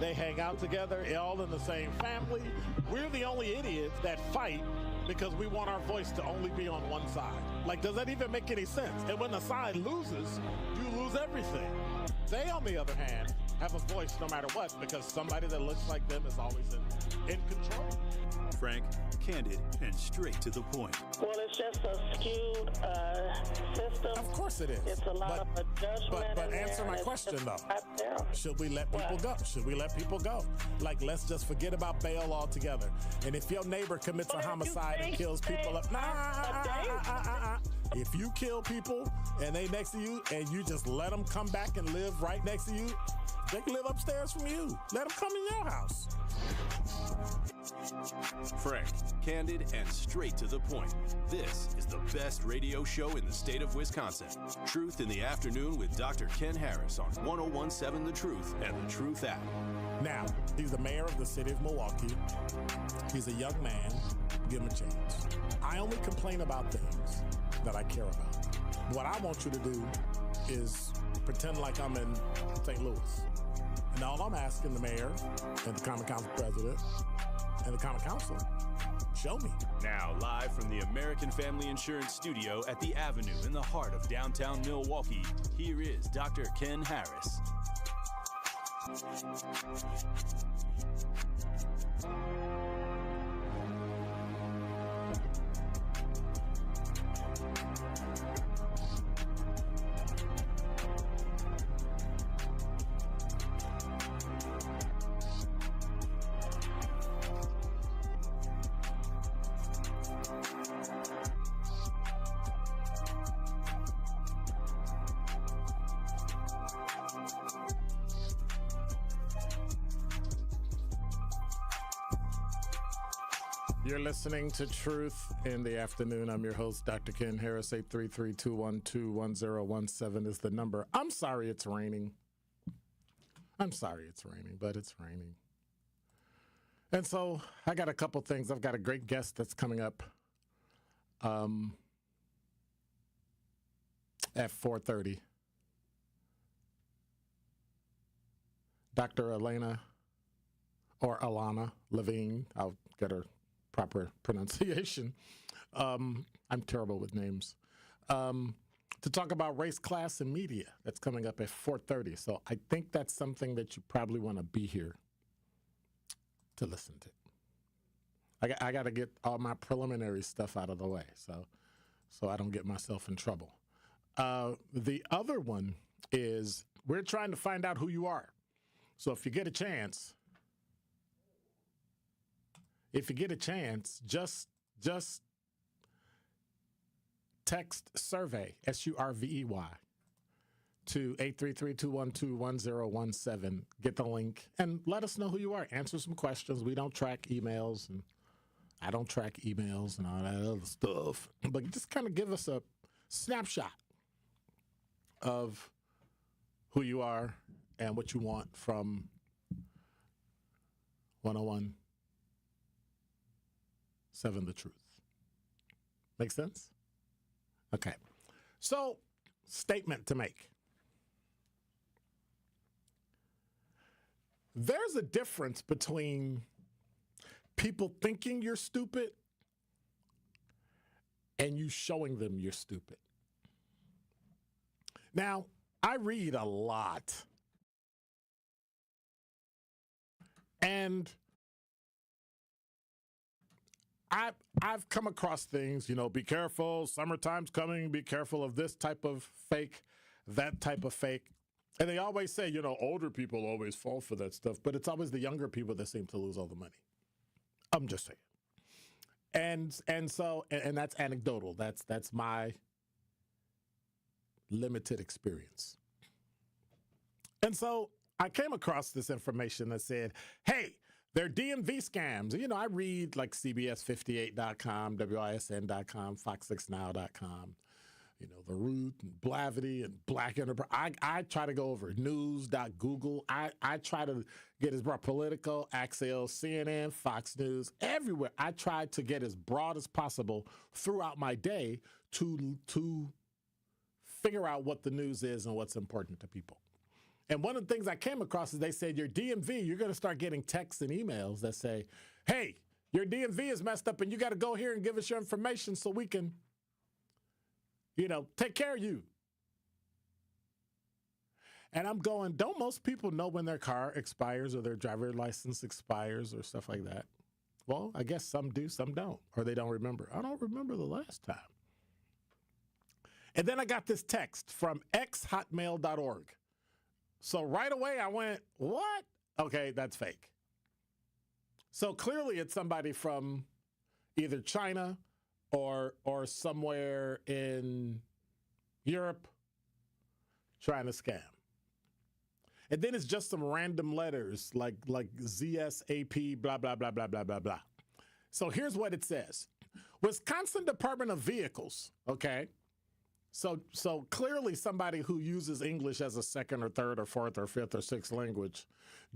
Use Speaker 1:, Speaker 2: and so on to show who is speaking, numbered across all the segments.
Speaker 1: They hang out together, all in the same family. We're the only idiots that fight because we want our voice to only be on one side. Like, does that even make any sense? And when the side loses, you lose everything. They, on the other hand, have a voice no matter what because somebody that looks like them is always in control.
Speaker 2: Frank, candid, and straight to the point.
Speaker 3: Well, it's just a skewed system.
Speaker 1: Of course it is.
Speaker 3: It's a lot of adjustment.
Speaker 1: But answer my question, though. Should we let people go? Should we let people go? Like, let's just forget about bail altogether. And if your neighbor commits a homicide and kills people, if you kill people and they next to you and you just let them come back and live right next to you, they can live upstairs from you. Let them come in your house.
Speaker 2: Frank, candid, and straight to the point. This is the best radio show in the state of Wisconsin. Truth in the Afternoon with Dr. Ken Harris on 1017 The Truth and The Truth app.
Speaker 1: Now, he's the mayor of the city of Milwaukee. He's a young man. Give him a chance. I only complain about things that I care about. What I want you to do is pretend like I'm in St. Louis. And all I'm asking the mayor and the Common Council president and the Common Council, show me.
Speaker 2: Now, live from the American Family Insurance Studio at the Avenue in the heart of downtown Milwaukee, here is Dr. Ken Harris.
Speaker 1: You're listening to Truth in the Afternoon. I'm your host, Dr. Ken Harris. 833-212-1017 is the number. I'm sorry it's raining. But it's raining. And so I got a couple things. I've got a great guest that's coming up at 4:30. Dr. Elaina Levine. I'll get her proper pronunciation. I'm terrible with names. To talk about race, class, and media. That's coming up at 4:30. So I think that's something that you probably want to be here to listen to. I got to get all my preliminary stuff out of the way so I don't get myself in trouble. The other one is we're trying to find out who you are. So if you get a chance, just text survey, SURVEY, to 833-212-1017. Get the link and let us know who you are. Answer some questions. We don't track emails, and I don't track emails and all that other stuff. But just kind of give us a snapshot of who you are and what you want from 101.7 The Truth. Make sense? Okay. So, statement to make. There's a difference between people thinking you're stupid and you showing them you're stupid. Now, I read a lot. And I've come across things, be careful, summertime's coming, be careful of this type of fake, that type of fake. And they always say, older people always fall for that stuff, but it's always the younger people that seem to lose all the money. I'm just saying. And so that's anecdotal. That's my limited experience. And so I came across this information that said, hey, they're DMV scams. I read like CBS58.com, WISN.com, Fox6Now.com, The Root and Blavity and Black Enterprise. I try to go over news.google. I try to get as broad Politico, Axios, CNN, Fox News, everywhere. I try to get as broad as possible throughout my day to figure out what the news is and what's important to people. And one of the things I came across is they said your DMV, you're going to start getting texts and emails that say, hey, your DMV is messed up and you got to go here and give us your information so we can, take care of you. And I'm going, don't most people know when their car expires or their driver license expires or stuff like that? Well, I guess some do, some don't, or they don't remember. I don't remember the last time. And then I got this text from xhotmail.org. So right away I went, what? Okay, that's fake. So clearly it's somebody from either China or somewhere in Europe trying to scam. And then it's just some random letters like ZSAP, blah, blah, blah, blah, blah, blah, blah. So here's what it says. Wisconsin Department of Vehicles, okay? So clearly somebody who uses English as a second or third or fourth or fifth or sixth language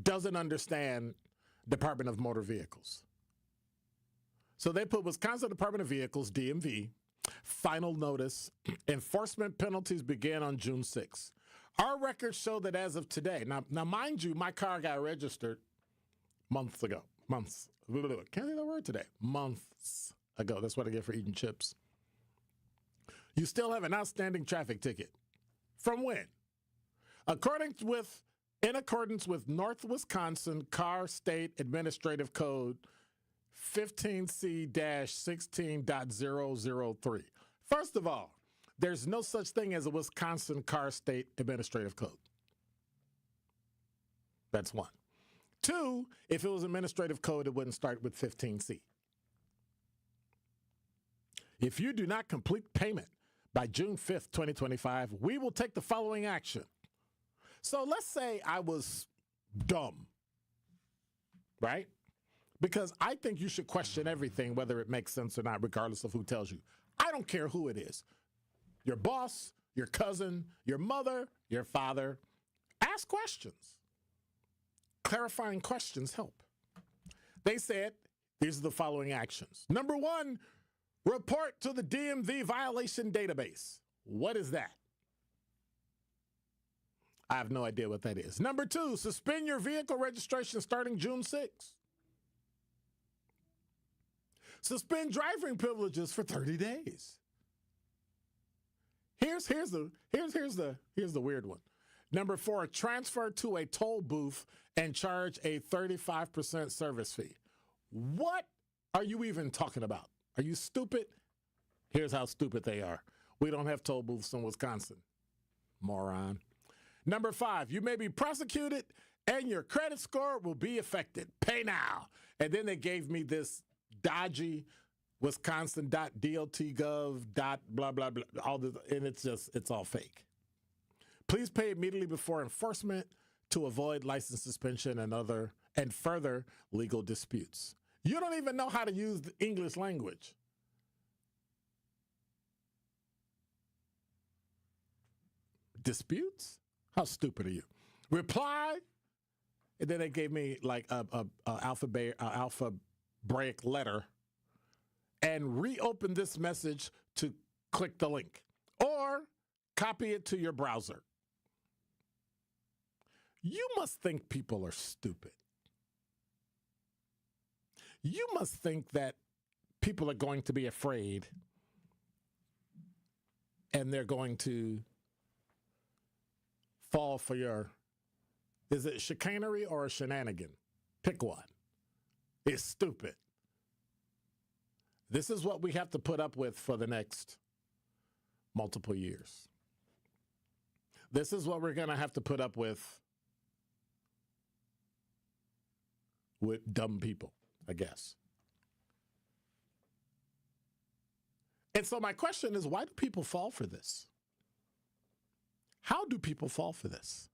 Speaker 1: doesn't understand Department of Motor Vehicles. So they put Wisconsin Department of Vehicles, DMV, final notice, enforcement penalties began on June 6th. Our records show that as of today, now mind you, my car got registered months ago. Months. Can't say that word today. Months ago. That's what I get for eating chips. You still have an outstanding traffic ticket. From when? In accordance with North Wisconsin Car State Administrative Code 15C-16.003. First of all, there's no such thing as a Wisconsin Car State Administrative Code. That's one. Two, if it was administrative code, it wouldn't start with 15C. If you do not complete payment by June 5th, 2025, we will take the following action. So let's say I was dumb, right? Because I think you should question everything, whether it makes sense or not, regardless of who tells you. I don't care who it is. Your boss, your cousin, your mother, your father. Ask questions. Clarifying questions help. They said, these are the following actions. Number one, report to the DMV violation database. What is that? I have no idea what that is. Number two, suspend your vehicle registration starting June 6th. Suspend driving privileges for 30 days. Here's the weird one. Number four, transfer to a toll booth and charge a 35% service fee. What are you even talking about? Are you stupid? Here's how stupid they are. We don't have toll booths in Wisconsin. Moron. Number five, you may be prosecuted and your credit score will be affected. Pay now. And then they gave me this dodgy Wisconsin.dot.gov. Blah, blah, blah, all this, and it's all fake. Please pay immediately before enforcement to avoid license suspension and further legal disputes. You don't even know how to use the English language. Disputes? How stupid are you? Reply, and then they gave me like a alphabetic letter, and reopen this message to click the link or copy it to your browser. You must think people are stupid. You must think that people are going to be afraid and they're going to fall for your, is it chicanery or a shenanigan? Pick one. It's stupid. This is what we have to put up with for the next multiple years. This is what we're going to have to put up with dumb people, I guess. And so my question is, why do people fall for this? How do people fall for this?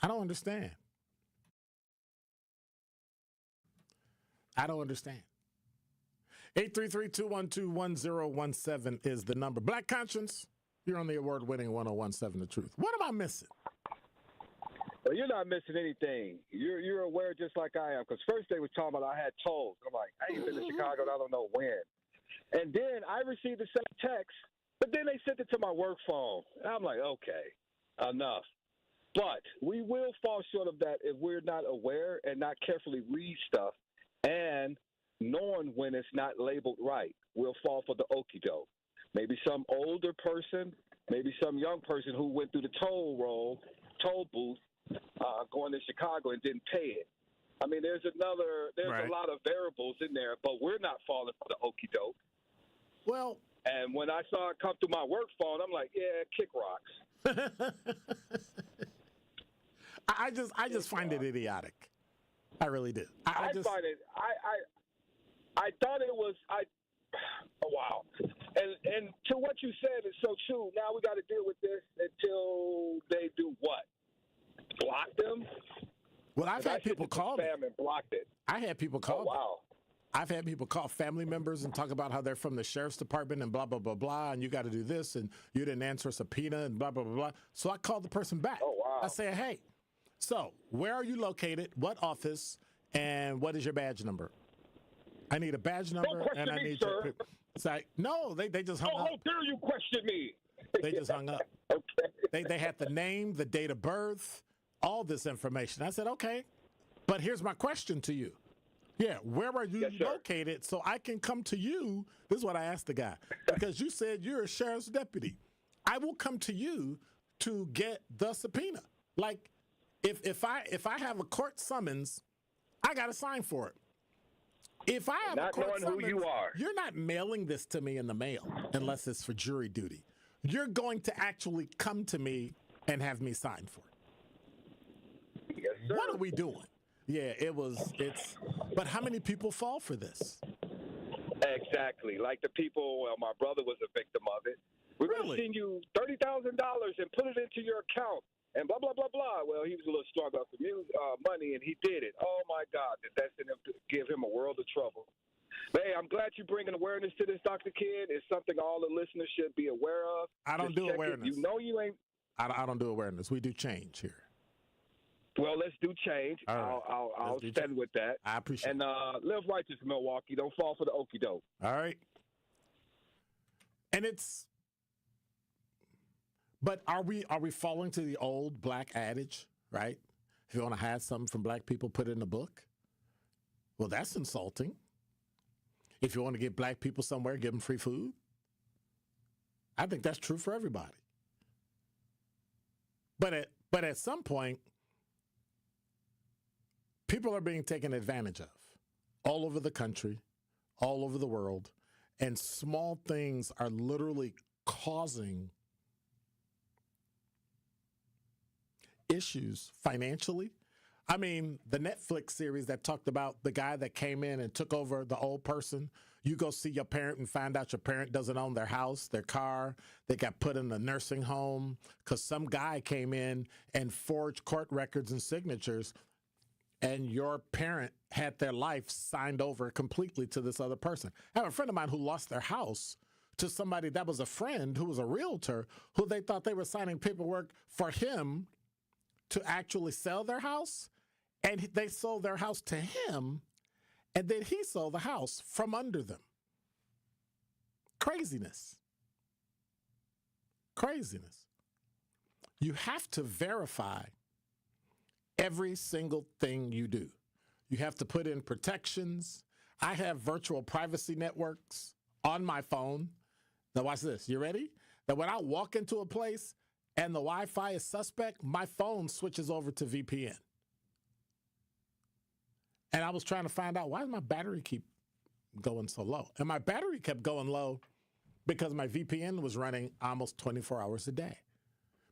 Speaker 1: I don't understand. I don't understand. 833-212-1017 is the number. Black Conscience, you're on the award-winning 1017 The Truth. What am I missing?
Speaker 4: Well, you're not missing anything. You're aware just like I am. Because first they was talking about I had tolls. I'm like, I ain't been to Chicago and I don't know when. And then I received the same text, but then they sent it to my work phone. And I'm like, okay, enough. But we will fall short of that if we're not aware and not carefully read stuff and knowing when it's not labeled right. We'll fall for the okie doke. Maybe some older person, maybe some young person who went through the toll booth, going to Chicago and didn't pay it. I mean, there's
Speaker 1: Right.
Speaker 4: a lot of variables in there, but we're not falling for the okie doke.
Speaker 1: Well,
Speaker 4: And when I saw it come through my work phone, I'm like, yeah, kick rocks.
Speaker 1: I just find it idiotic. I really do.
Speaker 4: I find it. I thought it was. Oh, wow. And to what you said is so true. Now we got to deal with this until they do what? Block them?
Speaker 1: Well, I've had people call me.
Speaker 4: Spam and blocked it.
Speaker 1: I had people call
Speaker 4: Oh,
Speaker 1: me.
Speaker 4: wow.
Speaker 1: I've had people call family members and talk about how they're from the sheriff's department and blah, blah, blah, blah, and you got to do this, and you didn't answer a subpoena and blah, blah, blah, blah. So I called the person back.
Speaker 4: Oh, wow.
Speaker 1: I say, hey, so where are you located, what office, and what is your badge number? I need a badge number,
Speaker 4: question
Speaker 1: and I
Speaker 4: me,
Speaker 1: need
Speaker 4: sir.
Speaker 1: your... It's like, no, they just hung
Speaker 4: Oh,
Speaker 1: up.
Speaker 4: how dare you question me?
Speaker 1: They just hung up.
Speaker 4: Okay.
Speaker 1: They had the name, the date of birth, all this information. I said, okay, but here's my question to you. Yeah, where are you
Speaker 4: Yes, sir.
Speaker 1: located so I can come to you? This is what I asked the guy. Because you said you're a sheriff's deputy. I will come to you to get the subpoena. Like, if I have a court summons, I got to sign for it. If I have a
Speaker 4: Not
Speaker 1: court
Speaker 4: knowing
Speaker 1: summons,
Speaker 4: who you are.
Speaker 1: you're not mailing this to me in the mail unless it's for jury duty. You're going to actually come to me and have me sign for it.
Speaker 4: Yes, sir.
Speaker 1: What are we doing? Yeah, but how many people fall for this?
Speaker 4: Exactly. Like the people, well, my brother was a victim of it. We're going
Speaker 1: Really?
Speaker 4: to send you $30,000 and put it into your account and blah, blah, blah, blah. Well, he was a little strung up for money, and he did it. Oh, my God. That's going to give him a world of trouble. But, hey, I'm glad you're bringing awareness to this, Dr. Kidd. It's something all the listeners should be aware of.
Speaker 1: I don't
Speaker 4: Just
Speaker 1: do
Speaker 4: check it.
Speaker 1: awareness.
Speaker 4: You know you ain't.
Speaker 1: I don't do awareness. We do change here.
Speaker 4: Well, let's do change.
Speaker 1: All right.
Speaker 4: I'll
Speaker 1: Let's do
Speaker 4: stand
Speaker 1: change.
Speaker 4: with that.
Speaker 1: I appreciate
Speaker 4: And
Speaker 1: it.
Speaker 4: live righteous, Milwaukee. Don't fall for the okie doke.
Speaker 1: All right. And but are we falling to the old black adage, right? If you want to hide something from black people, put it in a book. Well, that's insulting. If you want to get black people somewhere, give them free food. I think that's true for everybody. But at some point, people are being taken advantage of all over the country, all over the world, and small things are literally causing issues financially. I mean, the Netflix series that talked about the guy that came in and took over the old person. You go see your parent and find out your parent doesn't own their house, their car. They got put in a nursing home because some guy came in and forged court records and signatures, and your parent had their life signed over completely to this other person. I have a friend of mine who lost their house to somebody that was a friend who was a realtor who they thought they were signing paperwork for him to actually sell their house. And they sold their house to him, and then he sold the house from under them. Craziness. Craziness. You have to verify every single thing you do. You have to put in protections. I have virtual privacy networks on my phone. Now watch this. You ready? That when I walk into a place and the Wi-Fi is suspect, my phone switches over to VPN. And I was trying to find out, why does my battery keep going so low? And my battery kept going low because my VPN was running almost 24 hours a day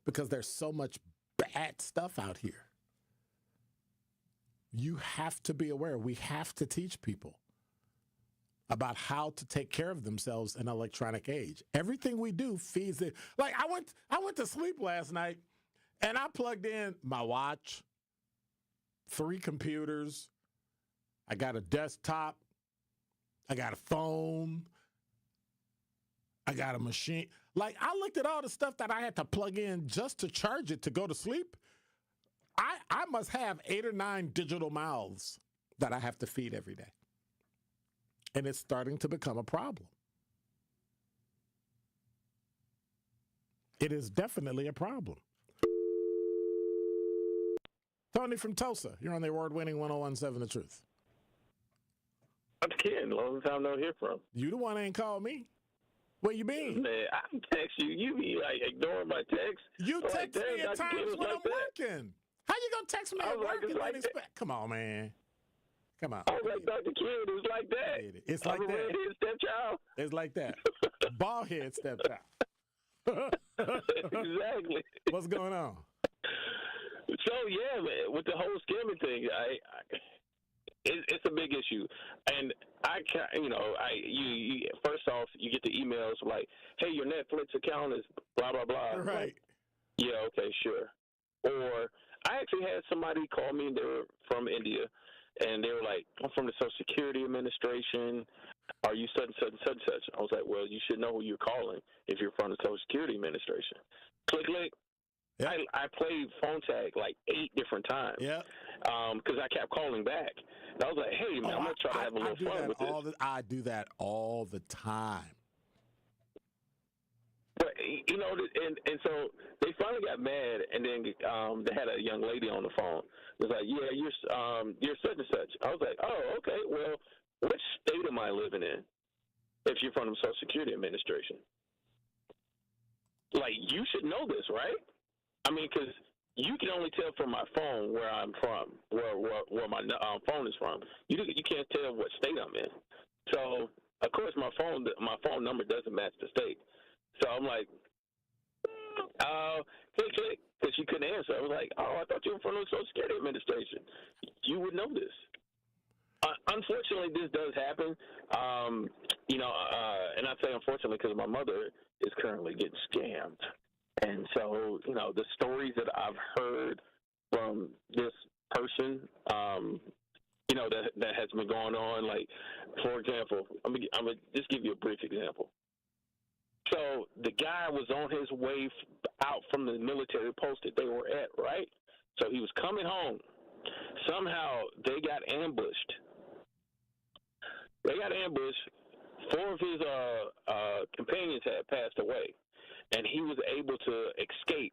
Speaker 1: because there's so much bad stuff out here. You have to be aware. We have to teach people about how to take care of themselves in an electronic age. Everything we do feeds it. Like I went to sleep last night and I plugged in my watch, 3 computers, I got a desktop, I got a phone, I got a machine. Like I looked at all the stuff that I had to plug in just to charge it to go to sleep. I must have 8 or 9 digital mouths that I have to feed every day. And it's starting to become a problem. It is definitely a problem. Tony from Tulsa. You're on the award-winning 1017 The Truth.
Speaker 5: I'm Ken. Long time no hear from.
Speaker 1: You the one ain't called me. What you mean?
Speaker 5: Man, I text you. You be like ignoring my text.
Speaker 1: You
Speaker 5: I'm
Speaker 1: text
Speaker 5: like,
Speaker 1: me at
Speaker 5: Dr. Ken
Speaker 1: times
Speaker 5: was
Speaker 1: when
Speaker 5: like
Speaker 1: I'm
Speaker 5: that.
Speaker 1: working. How you gonna text me
Speaker 5: I
Speaker 1: at
Speaker 5: was like,
Speaker 1: work and
Speaker 5: it's
Speaker 1: then
Speaker 5: like
Speaker 1: expect? Come on, man. Come on.
Speaker 5: I was like, Dr. Ken, it was like that.
Speaker 1: It's like
Speaker 5: I'm a
Speaker 1: that.
Speaker 5: redhead stepchild.
Speaker 1: It's like that. Bald head stepchild.
Speaker 5: Exactly.
Speaker 1: What's going on?
Speaker 5: So yeah, man, with the whole scamming thing, it's a big issue, and I can't. You first off, you get the emails like, "Hey, your Netflix account is blah blah blah."
Speaker 1: Right.
Speaker 5: Like, yeah. Okay. Sure. Or I actually had somebody call me. They were from India, and they were like, "I'm from the Social Security Administration. Are you such and such and such and such?" I was like, "Well, you should know who you're calling if you're from the Social Security Administration." Click, click.
Speaker 1: Yep.
Speaker 5: I played phone tag like 8 different times.
Speaker 1: Yeah.
Speaker 5: Because I kept calling back. And I was like, hey, man, I'm going to try to have a little fun with this.
Speaker 1: I do that all the time.
Speaker 5: But, and so they finally got mad, and then they had a young lady on the phone. It was like, yeah, you're such and such. I was like, oh, okay, well, which state am I living in if you're from the Social Security Administration? Like, you should know this, right? I mean, because you can only tell from my phone where I'm from, where my phone is from. You can't tell what state I'm in. So, of course, my phone number doesn't match the state. So I'm like, click, click, because she couldn't answer. I was like, oh, I thought you were from the Social Security Administration. You would know this. Unfortunately, this does happen. And I say unfortunately because my mother is currently getting scammed. And so, the stories that I've heard from this person, that has been going on, like, for example, I'm gonna just give you a brief example. So the guy was on his way out from the military post that they were at, right? So he was coming home. Somehow they got ambushed. 4 of his companions had passed away. And he was able to escape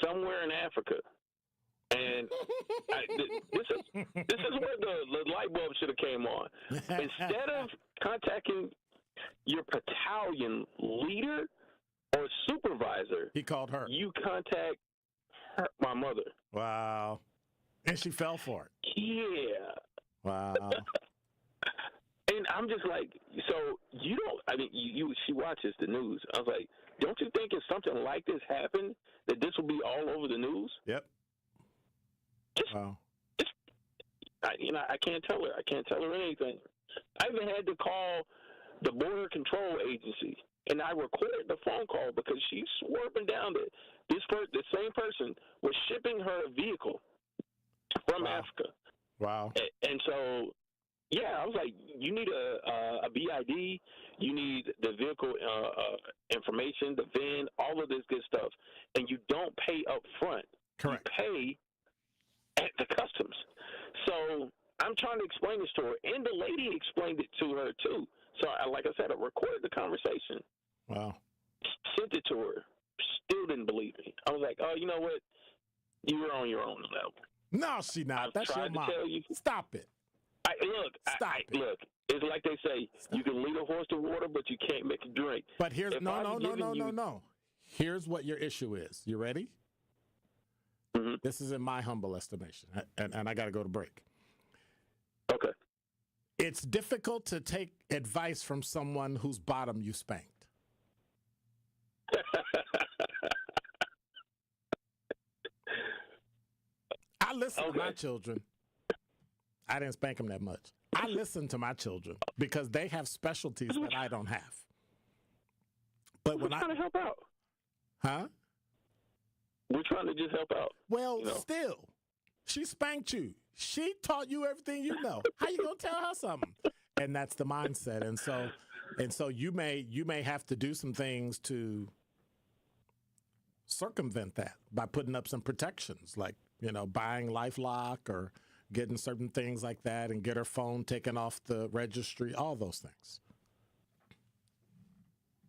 Speaker 5: somewhere in Africa. And this is where the light bulb should have came on. Instead of contacting your battalion leader or supervisor,
Speaker 1: He called her.
Speaker 5: you contact my mother.
Speaker 1: Wow. And she fell for it.
Speaker 5: Yeah.
Speaker 1: Wow.
Speaker 5: And I'm just like, so you don't, I mean, she watches the news. I was like, don't you think if something like this happened, that this will be all over the news?
Speaker 1: Yep. Wow.
Speaker 5: I can't tell her. I can't tell her anything. I even had to call the Border Control Agency, and I recorded the phone call because she swore up and down that the same person was shipping her a vehicle from Africa.
Speaker 1: Wow.
Speaker 5: And so, yeah, I was like, you need a BID, you need the vehicle information, the VIN, all of this good stuff, and you don't pay up front.
Speaker 1: Correct.
Speaker 5: You pay at the customs. So I'm trying to explain this to her, and the lady explained it to her too. So, like I said, I recorded the conversation.
Speaker 1: Wow.
Speaker 5: Sent it to her. Still didn't believe me. I was like, oh, you know what? You were on your own level.
Speaker 1: No, she not. That's your mom.
Speaker 5: Tell you.
Speaker 1: Stop it.
Speaker 5: Look, it's like they say, you can lead a horse to water, but you can't make it drink.
Speaker 1: But here's no. Here's what your issue is. You ready?
Speaker 5: Mm-hmm.
Speaker 1: This is in my humble estimation, and I got to go to break.
Speaker 5: Okay.
Speaker 1: It's difficult to take advice from someone whose bottom you spanked. I listen to my children. I didn't spank them that much. I listen to my children because they have specialties that I don't have. But
Speaker 5: we're trying to help out.
Speaker 1: Huh?
Speaker 5: We're trying to just help out.
Speaker 1: Well, still, she spanked you. She taught you everything you know. How you gonna tell her something? And that's the mindset. And so you may have to do some things to circumvent that by putting up some protections, like buying LifeLock or getting certain things like that, and get her phone taken off the registry. All those things.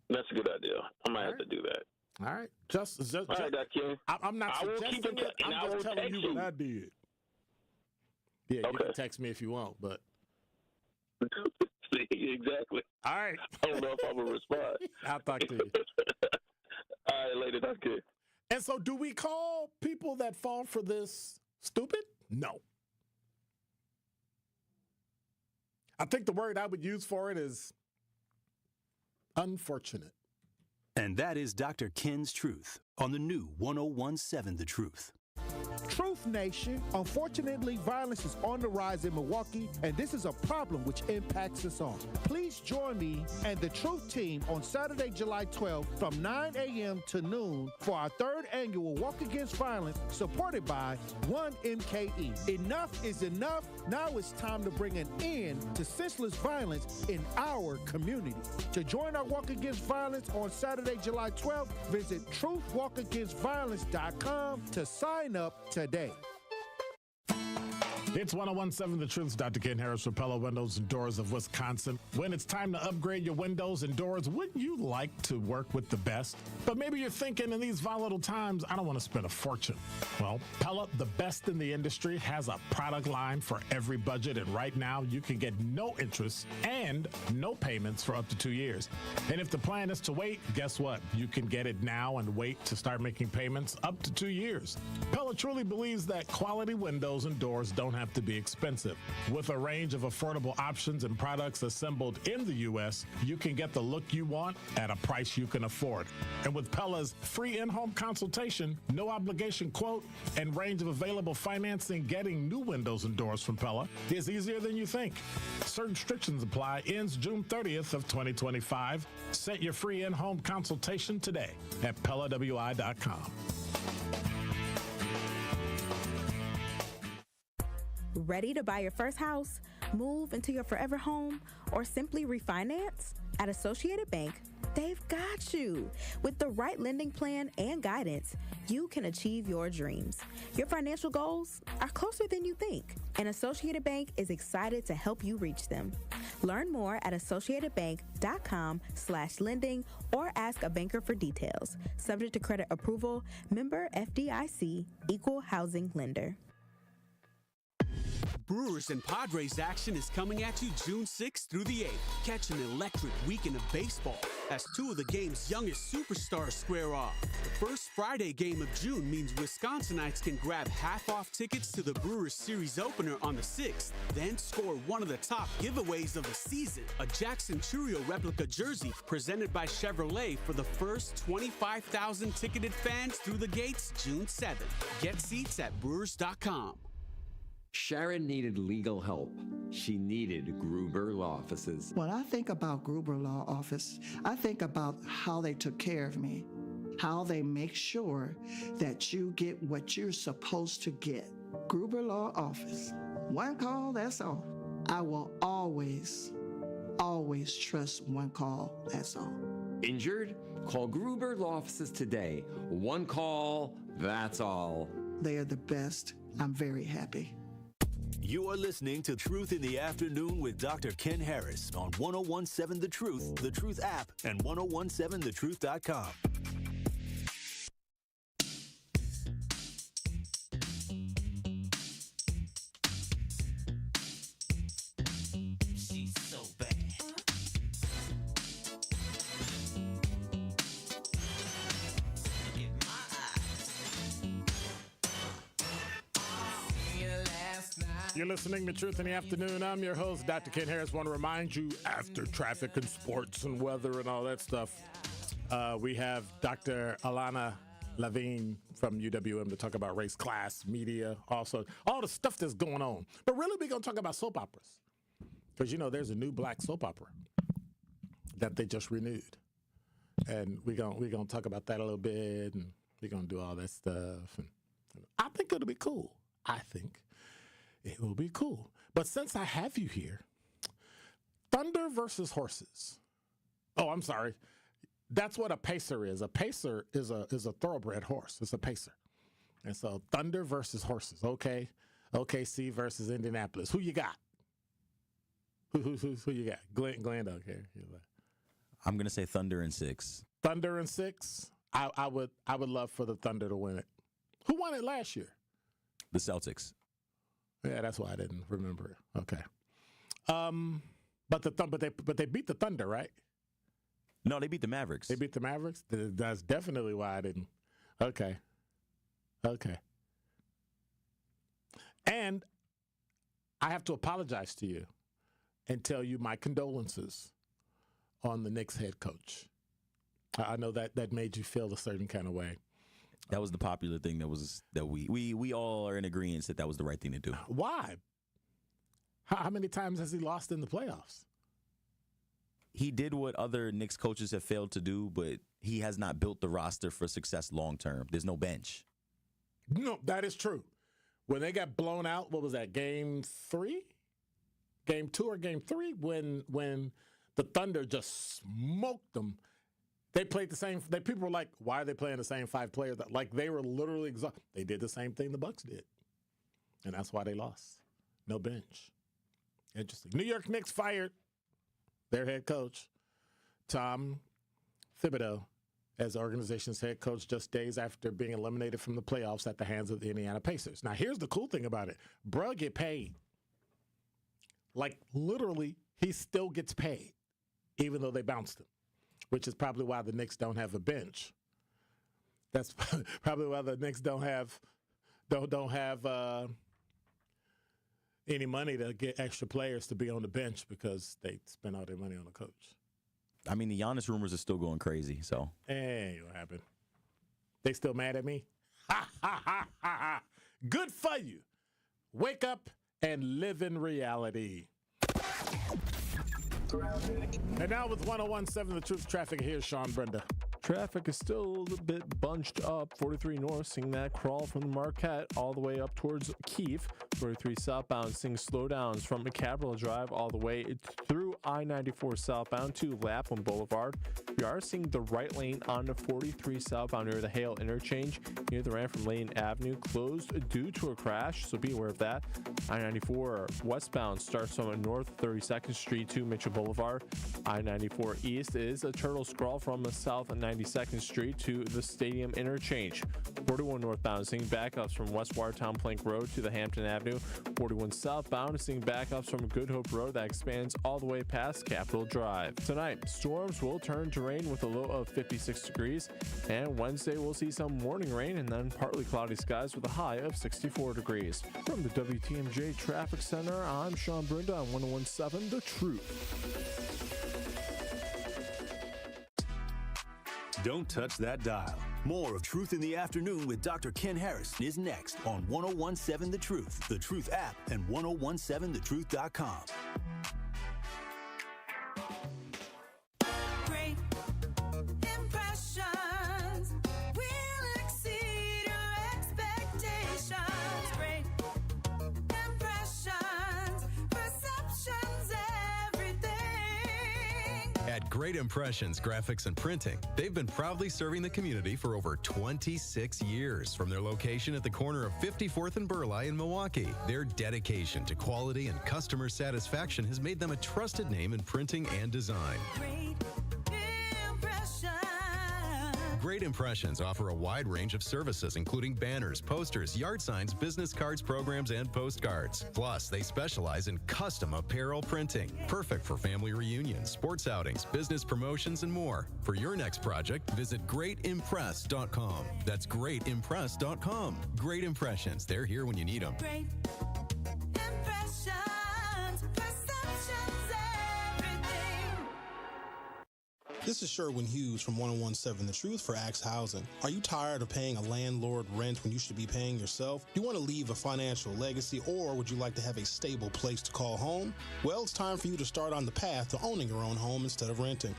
Speaker 5: That's a good idea. I might have to do that.
Speaker 1: All right. Just
Speaker 5: all right, Dr.
Speaker 1: I'm not suggesting it. I'm just telling you what I did. Yeah,
Speaker 5: Okay.
Speaker 1: you can text me if you want, but.
Speaker 5: Exactly.
Speaker 1: All right.
Speaker 5: I don't know if I'm going to respond.
Speaker 1: I'll talk to you.
Speaker 5: All right, later. That's good.
Speaker 1: And so do we call people that fall for this stupid? No. I think the word I would use for it is unfortunate.
Speaker 2: And that is Dr. Ken's Truth on the new 1017 The Truth.
Speaker 6: Truth Nation, unfortunately, violence is on the rise in Milwaukee, and this is a problem which impacts us all. Please join me and the Truth team on Saturday, July 12th from 9 a.m. to noon for our third annual Walk Against Violence, supported by 1MKE. Enough is enough. Now it's time to bring an end to senseless violence in our community. To join our Walk Against Violence on Saturday, July 12th, visit truthwalkagainstviolence.com to sign up today.
Speaker 1: It's 1017 The Truth's Dr. Ken Harris for Pella Windows and Doors of Wisconsin. When it's time to upgrade your windows and doors, wouldn't you like to work with the best? But maybe you're thinking in these volatile times, I don't want to spend a fortune. Well, Pella, the best in the industry, has a product line for every budget, and right now you can get no interest and no payments for up to 2 years. And if the plan is to wait, guess what? You can get it now and wait to start making payments up to 2 years. Pella truly believes that quality windows and doors don't have to be expensive. With a range of affordable options and products assembled in the U.S., you can get the look you want at a price you can afford. And with Pella's free in-home consultation, no obligation quote, and range of available financing, getting new windows and doors from Pella is easier than you think. Certain restrictions apply. Ends June 30th of 2025. Set your free in-home consultation today at PellaWI.com.
Speaker 7: Ready to buy your first house, move into your forever home, or simply refinance? At Associated Bank, they've got you. With the right lending plan and guidance, you can achieve your dreams. Your financial goals are closer than you think, and Associated Bank is excited to help you reach them. Learn more at associatedbank.com/lending or ask a banker for details. Subject to credit approval, member FDIC, equal housing lender.
Speaker 8: Brewers and Padres action is coming at you June 6th through the 8th. Catch an electric weekend of baseball as two of the game's youngest superstars square off. The first Friday game of June means Wisconsinites can grab half-off tickets to the Brewers series opener on the 6th, then score one of the top giveaways of the season, a Jackson Churio replica jersey presented by Chevrolet for the first 25,000 ticketed fans through the gates June 7th. Get seats at Brewers.com.
Speaker 9: Sharon needed legal help. She needed Gruber Law Offices.
Speaker 10: When I think about Gruber Law Office, I think about how they took care of me, how they make sure that you get what you're supposed to get. Gruber Law Office. One call, that's all. I will always trust one call, that's all.
Speaker 9: Injured? Call Gruber Law Offices today. One call, that's all.
Speaker 10: They are the best. I'm very happy.
Speaker 2: You are listening to Truth in the Afternoon with Dr. Ken Harris on 1017 The Truth app, and 1017thetruth.com.
Speaker 11: She's so bad. Look at my eyes.
Speaker 1: You're listening to Truth in the Afternoon. I'm your host, Dr. Ken Harris. Want to remind you, after traffic and sports and weather and all that stuff, we have Dr. Elaina Levine from UWM to talk about race, class, media, also all the stuff that's going on. But really, we're going to talk about soap operas. Because, you know, there's a new black soap opera that they just renewed. And we're gonna talk about that a little bit, and we're going to do all that stuff. And I think it'll be cool. I think it will be cool. But since I have you here, Thunder versus horses. Oh, I'm sorry. That's what a pacer is. A pacer is a thoroughbred horse. It's a pacer. And so Thunder versus horses. Okay. OKC versus Indianapolis. Who you got? Who you got? Glenn don't care.
Speaker 12: I'm gonna say Thunder in 6.
Speaker 1: Thunder in 6. I would love for the Thunder to win it. Who won it last year?
Speaker 12: The Celtics.
Speaker 1: Yeah, that's why I didn't remember it. Okay. But they beat the Thunder, right?
Speaker 12: No, they beat the Mavericks.
Speaker 1: They beat the Mavericks? That's definitely why I didn't. Okay. And I have to apologize to you and tell you my condolences on the Knicks head coach. I know that made you feel a certain kind of way.
Speaker 12: That was the popular thing that we all are in agreement that was the right thing to do.
Speaker 1: Why? How many times has he lost in the playoffs?
Speaker 12: He did what other Knicks coaches have failed to do, but he has not built the roster for success long term. There's no bench.
Speaker 1: No, that is true. When they got blown out, what was that, game 3? Game 2 or game 3? When the Thunder just smoked them. They played the same. People were like, why are they playing the same 5 players? Like, they were literally exhausted. They did the same thing the Bucks did. And that's why they lost. No bench. Interesting. New York Knicks fired their head coach, Tom Thibodeau, as the organization's head coach just days after being eliminated from the playoffs at the hands of the Indiana Pacers. Now, here's the cool thing about it. Bruh get paid. Like, literally, he still gets paid, even though they bounced him, which is probably why the Knicks don't have a bench. That's probably why the Knicks don't have any money to get extra players to be on the bench because they spent all their money on the coach.
Speaker 12: I mean, the Giannis rumors are still going crazy, so.
Speaker 1: Hey, what happened? They still mad at me? Ha, ha, ha, ha, ha. Good for you. Wake up and live in reality. And now with 101.7 The Truth Traffic, here's Sean Brenda.
Speaker 13: Traffic is still a little bit bunched up. 43 north, seeing that crawl from the Marquette all the way up towards Keefe. 43 southbound, seeing slowdowns from Capitol Drive all the way through I-94 southbound to Lapham Boulevard. We are seeing the right lane on the 43 southbound near the Hale interchange near the ramp from Lane Avenue closed due to a crash, so be aware of that. I-94 westbound starts from North 32nd Street to Mitchell Boulevard. I-94 east is a turtle scrawl from the south 92nd Street to the Stadium interchange. 41 northbound seeing backups from West Watertown Plank Road to the Hampton Avenue. 41 southbound seeing backups from Good Hope Road that expands all the way past Capitol Drive. Tonight, storms will turn to rain with a low of 56 degrees, and Wednesday we'll see some morning rain and then partly cloudy skies with a high of 64 degrees. From the WTMJ Traffic Center, I'm Sean Brenda on 101.7 The Truth.
Speaker 2: Don't touch that dial. More of Truth in the Afternoon with Dr. Ken Harris is next on 101.7 The Truth, The Truth app, and 1017thetruth.com.
Speaker 11: Great impressions will exceed your expectations. Great impressions, perceptions, everything.
Speaker 14: At Great Impressions Graphics and Printing, they've been proudly serving the community for over 26 years. From their location at the corner of 54th and Burleigh in Milwaukee, their dedication to quality and customer satisfaction has made them a trusted name in printing and design. Great Impressions offer a wide range of services, including banners, posters, yard signs, business cards, programs, and postcards. Plus, they specialize in custom apparel printing, perfect for family reunions, sports outings, business promotions, and more. For your next project, visit greatimpress.com. That's greatimpress.com. Great Impressions. They're here when you need them.
Speaker 11: Great impressions, perceptions, everything.
Speaker 15: This is Sherwin Hughes from 101.7 The Truth for Axe Housing. Are you tired of paying a landlord rent when you should be paying yourself? Do you want to leave a financial legacy, or would you like to have a stable place to call home? Well, it's time for you to start on the path to owning your own home instead of renting.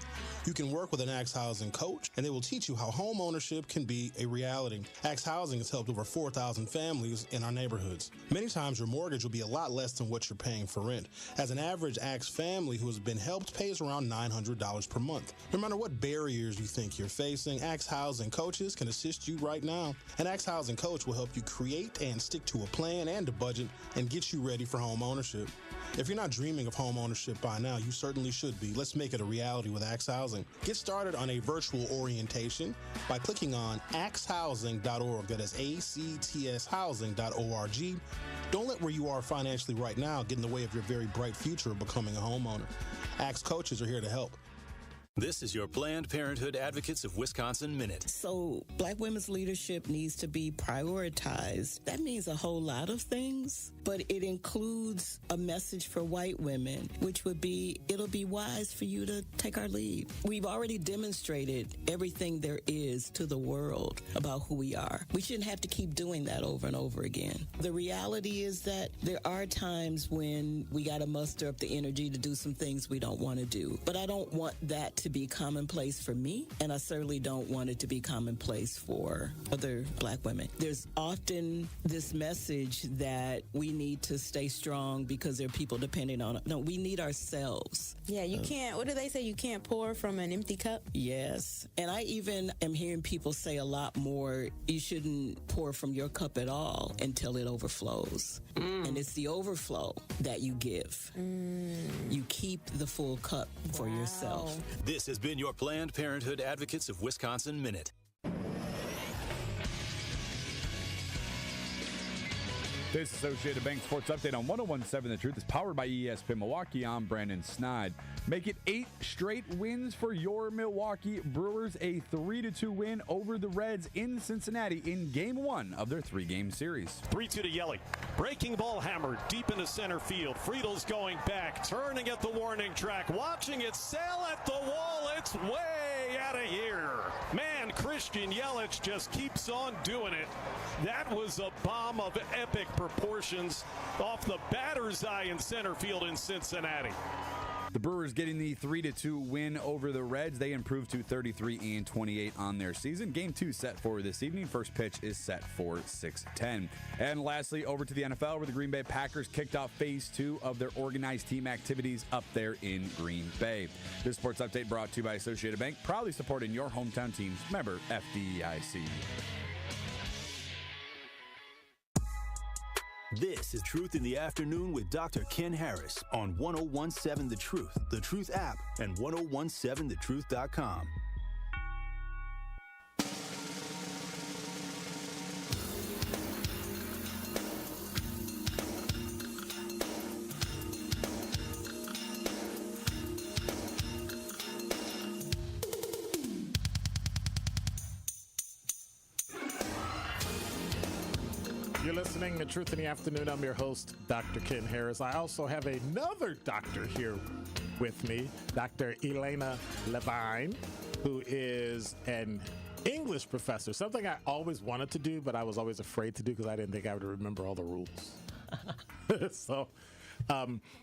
Speaker 15: You can work with an Axe Housing coach, and they will teach you how home ownership can be a reality. Axe Housing has helped over 4,000 families in our neighborhoods. Many times your mortgage will be a lot less than what you're paying for rent. As an average Axe family who has been helped pays around $900 per month. No matter what barriers you think you're facing, Axe Housing coaches can assist you right now. An Axe Housing coach will help you create and stick to a plan and a budget and get you ready for home ownership. If you're not dreaming of home ownership by now, you certainly should be. Let's make it a reality with Axe Housing. Get started on a virtual orientation by clicking on axehousing.org. That is ACTS housing.org. Don't let where you are financially right now get in the way of your very bright future of becoming a homeowner. Axe coaches are here to help.
Speaker 2: This is your Planned Parenthood Advocates of Wisconsin Minute.
Speaker 16: So Black women's leadership needs to be prioritized. That means a whole lot of things, but it includes a message for white women, which would be, it'll be wise for you to take our lead. We've already demonstrated everything there is to the world about who we are. We shouldn't have to keep doing that over and over again. The reality is that there are times when we got to muster up the energy to do some things we don't want to do. But I don't want that to be commonplace for me, and I certainly don't want it to be commonplace for other Black women. There's often this message that we need to stay strong because there are people depending on it. No, we need ourselves.
Speaker 7: Yeah, you can't, what do they say? You can't pour from an empty cup?
Speaker 16: Yes. And I even am hearing people say a lot more, you shouldn't pour from your cup at all until it overflows. And it's the overflow that you give. You keep the full cup for yourself.
Speaker 2: This has been your Planned Parenthood Advocates of Wisconsin Minute.
Speaker 17: This Associated Bank Sports Update on 101.7 The Truth is powered by ESPN Milwaukee. I'm Brandon Snide. Make it 8 straight wins for your Milwaukee Brewers. A 3-2 win over the Reds in Cincinnati in Game 1 of their 3-game series.
Speaker 18: 3-2 to Yelly. Breaking ball hammered deep into center field. Friedel's going back, turning at the warning track, watching it sail at the wall. It's way out of here. Man, Christian Yelich just keeps on doing it. That was a bomb of epic proportions off the batter's eye in center field in Cincinnati.
Speaker 17: The Brewers getting the 3-2 win over the Reds. They improved to 33-28 on their season. Game 2 set for this evening. First pitch is set for 6:10. And lastly, over to the NFL, where the Green Bay Packers kicked off Phase 2 of their organized team activities up there in Green Bay. This sports update brought to you by Associated Bank, proudly supporting your hometown teams. Member FDIC.
Speaker 2: This is Truth in the Afternoon with Dr. Ken Harris on 101.7 The Truth app, and 1017thetruth.com.
Speaker 1: You're listening to Truth in the Afternoon. I'm your host, Dr. Ken Harris. I also have another doctor here with me, Dr. Elaina Levine, who is an English professor, something I always wanted to do, but I was always afraid to do because I didn't think I would remember all the rules. So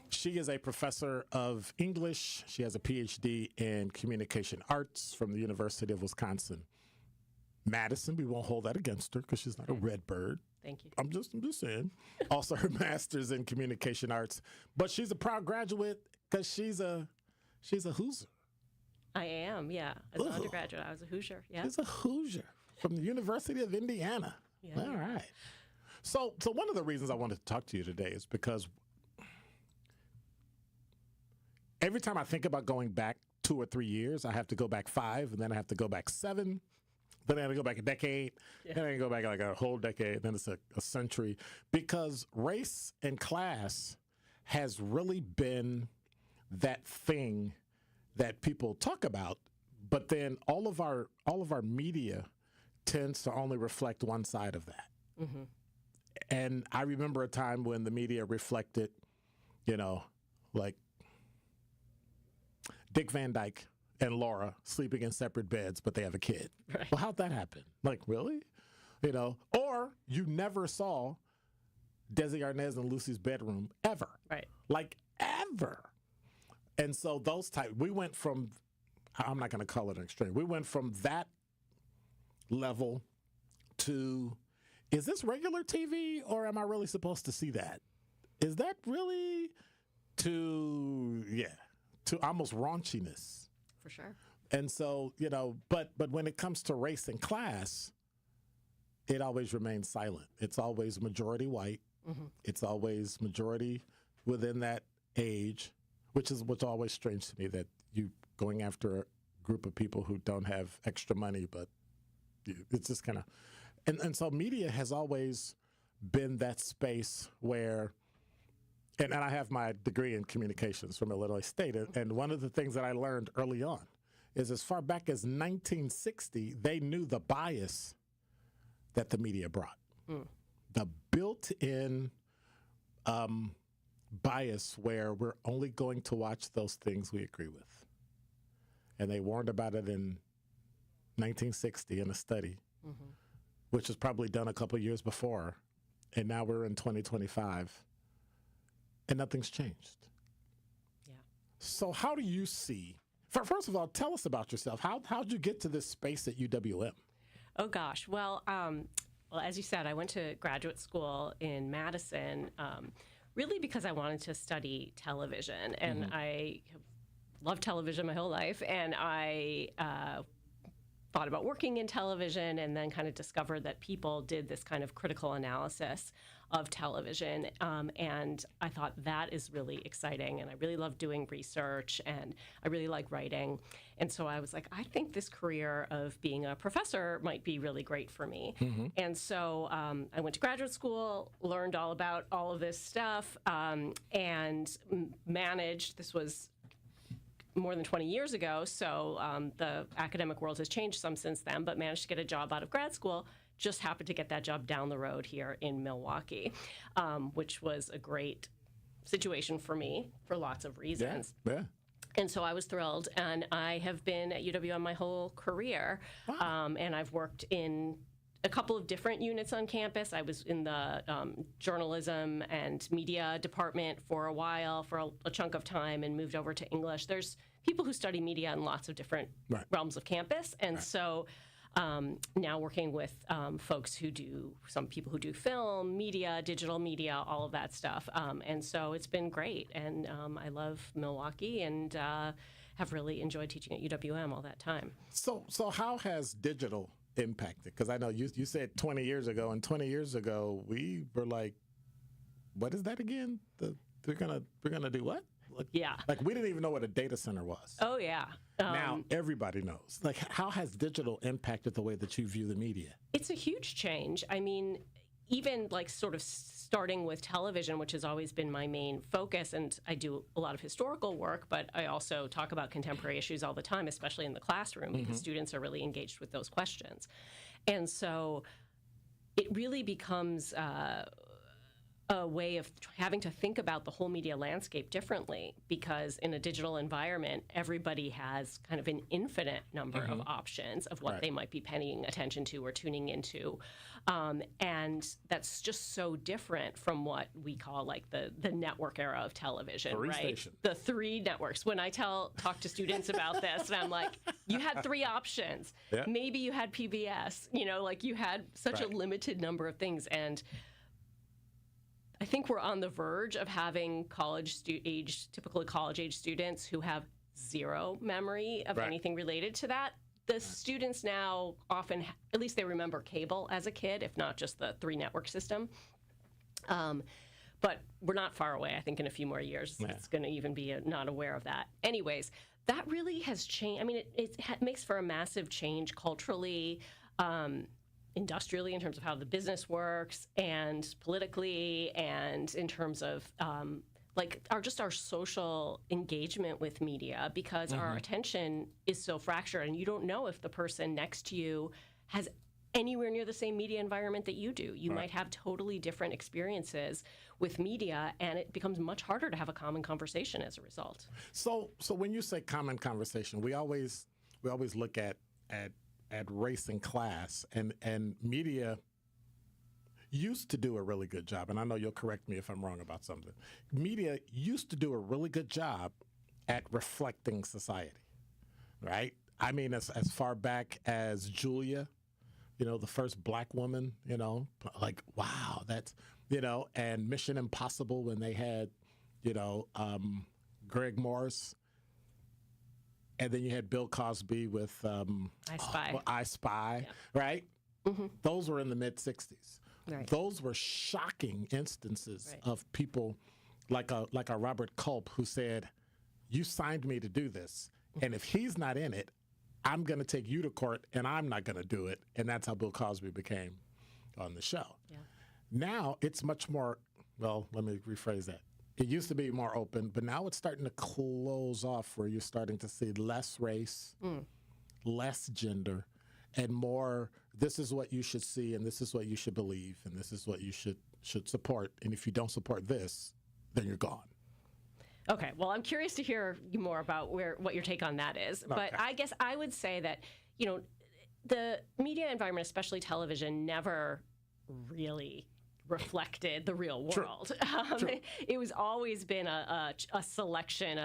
Speaker 1: she is a professor of English. She has a PhD in communication arts from the University of Wisconsin. Madison, we won't hold that against her because she's not a red bird.
Speaker 19: Thank you.
Speaker 1: I'm just saying. Also, her master's in communication arts, but she's a proud graduate because she's a Hoosier.
Speaker 19: I am, yeah. As an undergraduate, I was a Hoosier. Yeah.
Speaker 1: She's a Hoosier from the University of Indiana.
Speaker 19: Yeah.
Speaker 1: All right. So one of the reasons I wanted to talk to you today is because every time I think about going back 2 or 3 years, I have to go back 5, and then I have to go back 7. Then I got to go back a decade. Then I go back like a whole decade. Then it's a century. Because race and class has really been that thing that people talk about. But then all of our media tends to only reflect one side of that.
Speaker 19: Mm-hmm.
Speaker 1: And I remember a time when the media reflected, like Dick Van Dyke and Laura sleeping in separate beds, but they have a kid. Right. Well, how'd that happen? Like, really? Or you never saw Desi Arnaz and Lucy's bedroom ever.
Speaker 19: Right.
Speaker 1: Like, ever. And so we went from, I'm not going to call it an extreme. We went from that level to, is this regular TV or am I really supposed to see that? Is that really to almost raunchiness?
Speaker 19: For sure.
Speaker 1: And so, but when it comes to race and class, it always remains silent. It's always majority white. Mm-hmm. It's always majority within that age, which is what's always strange to me, that you going after a group of people who don't have extra money, but it's just kind of, and so media has always been that space where, and I have my degree in communications from Illinois State, and one of the things that I learned early on is as far back as 1960, they knew the bias that the media brought. The built-in bias where we're only going to watch those things we agree with. And they warned about it in 1960 in a study, which was probably done a couple years before. And now we're in 2025, and nothing's changed.
Speaker 19: Yeah.
Speaker 1: So how do you see, first of all, tell us about yourself. How'd you get to this space at UWM?
Speaker 19: Oh, gosh. Well, as you said, I went to graduate school in Madison, really because I wanted to study television. And I have loved television my whole life. And I thought about working in television and then kind of discovered that people did this kind of critical analysis of television. And I thought that is really exciting. And I really love doing research and I really like writing. And so I was like, I think this career of being a professor might be really great for me. And so I went to graduate school, learned all about all of this stuff, and managed, this was more than 20 years ago, so the academic world has changed some since then, but managed to get a job out of grad school. Just happened to get that job down the road here in Milwaukee, which was a great situation for me for lots of reasons.
Speaker 1: Yeah.
Speaker 19: And so I was thrilled, and I have been at UWM my whole career, and I've worked in a couple of different units on campus. I was in the journalism and media department for a while, for a chunk of time, and moved over to English. There's people who study media in lots of different realms of campus, and so now working with folks who do, some people who do film, media, digital media, all of that stuff. And so it's been great, and I love Milwaukee, and have really enjoyed teaching at UWM all that time.
Speaker 1: So how has digital impacted? Because I know you said 20 years ago, and 20 years ago we were like, what is that again? We're gonna do what? Like we didn't even know what a data center was.
Speaker 19: Oh yeah.
Speaker 1: Now everybody knows. Like, how has digital impacted the way that you view the media?
Speaker 19: It's a huge change. I mean, even like sort of starting with television, which has always been my main focus, and I do a lot of historical work, but I also talk about contemporary issues all the time, especially in the classroom, because students are really engaged with those questions. And so it really becomes a way of having to think about the whole media landscape differently, because in a digital environment, everybody has kind of an infinite number of options of what they might be paying attention to or tuning into. And that's just so different from what we call like the network era of television, right?
Speaker 1: Station.
Speaker 19: The 3 networks. When I talk to students about this, and I'm like, you had 3 options.
Speaker 1: Yep.
Speaker 19: Maybe you had PBS, like you had such a limited number of things. And I think we're on the verge of having typically college-age students who have zero memory of anything related to that. The students now often, at least they remember cable as a kid, if not just the 3-network system. But we're not far away. I think in a few more years, it's going to even be not aware of that. Anyways, that really has changed. I mean, it makes for a massive change culturally, industrially, in terms of how the business works, and politically, and in terms of our social engagement with media, because our attention is so fractured, and you don't know if the person next to you has anywhere near the same media environment that you do. You might have totally different experiences with media, and it becomes much harder to have a common conversation as a result.
Speaker 1: So when you say common conversation, we always look at race and class, and media used to do a really good job, and I know you'll correct me if I'm wrong about something. Media used to do a really good job at reflecting society, right? I mean, as far back as Julia, the first black woman, like, wow, that's, and Mission Impossible when they had, Greg Morris. And then you had Bill Cosby with
Speaker 19: I Spy.
Speaker 1: I Spy, right? Those were in the mid-'60s.
Speaker 19: Right.
Speaker 1: Those were shocking instances of people like a Robert Culp who said, you signed me to do this, and if he's not in it, I'm going to take you to court, and I'm not going to do it. And that's how Bill Cosby became on the show.
Speaker 19: Yeah.
Speaker 1: Now it's much more, well, let me rephrase that. It used to be more open, but now it's starting to close off where you're starting to see less race, less gender, and more, this is what you should see, and this is what you should believe, and this is what you should support. And if you don't support this, then you're gone.
Speaker 19: Okay, well, I'm curious to hear more about what your take on that is.
Speaker 1: Okay.
Speaker 19: But I guess I would say that, the media environment, especially television, never really reflected the real world.
Speaker 1: True.
Speaker 19: It was always been a selection.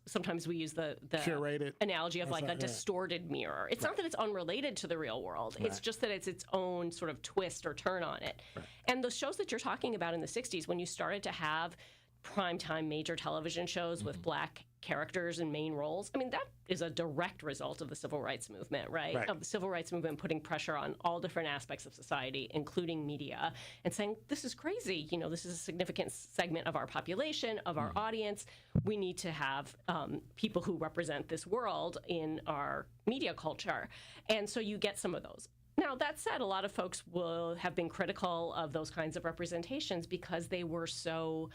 Speaker 19: Sometimes we use the
Speaker 1: curated
Speaker 19: analogy of like a distorted mirror. It's not that it's unrelated to the real world. It's just that it's its own sort of twist or turn on it. And the shows that you're talking about in the 60s, when you started to have primetime major television shows with black characters in main roles, I mean, that is a direct result of the civil rights movement, right? Of the civil rights movement putting pressure on all different aspects of society, including media, and saying, this is crazy. This is a significant segment of our population, of our audience. We need to have people who represent this world in our media culture. And so you get some of those. Now, that said, a lot of folks will have been critical of those kinds of representations because they were so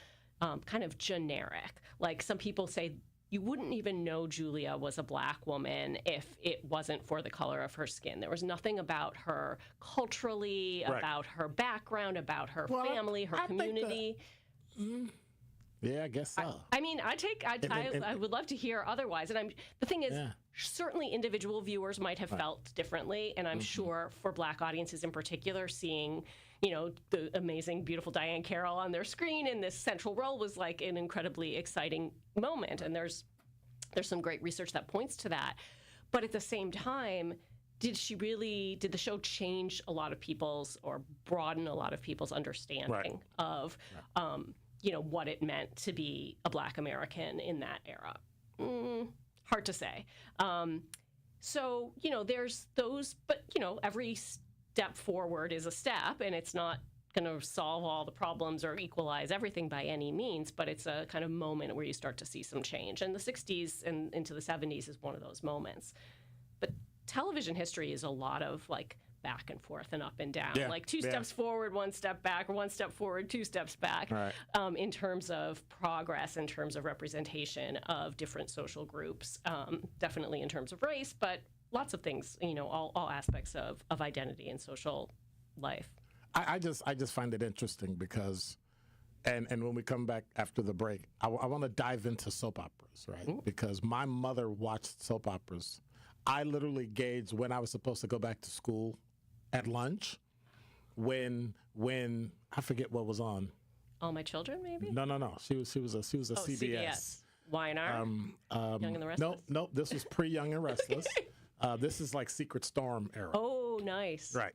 Speaker 19: kind of generic. Like some people say, you wouldn't even know Julia was a black woman if it wasn't for the color of her skin. There was nothing about her culturally, about her background, about her family, her community.
Speaker 1: Yeah, I guess so.
Speaker 19: I would love to hear otherwise. And the thing is, certainly individual viewers might have felt differently, and I'm sure for black audiences in particular, seeing the amazing, beautiful Diane Carroll on their screen in this central role was like an incredibly exciting moment. And there's some great research that points to that. But at the same time, did the show change a lot of people's or broaden a lot of people's understanding of, what it meant to be a black American in that era? Hard to say. So, there's those, but, every step forward is a step, and it's not going to solve all the problems or equalize everything by any means, but it's a kind of moment where you start to see some change. And the 60s and into the 70s is one of those moments. But television history is a lot of like back and forth and up and down, like two steps forward, one step back, or one step forward, two steps back, in terms of progress, in terms of representation of different social groups, definitely in terms of race, but lots of things, all aspects of identity and social life.
Speaker 1: I just find it interesting because, and when we come back after the break, I want to dive into soap operas, right? Ooh. Because my mother watched soap operas. I literally gauged when I was supposed to go back to school at lunch, when I forget what was on.
Speaker 19: All My Children, maybe?
Speaker 1: No. She was a CBS.
Speaker 19: Y&R? Young and the Restless?
Speaker 1: Nope. This was pre-Young and Restless. This is like Secret Storm era.
Speaker 19: Oh, nice.
Speaker 1: Right.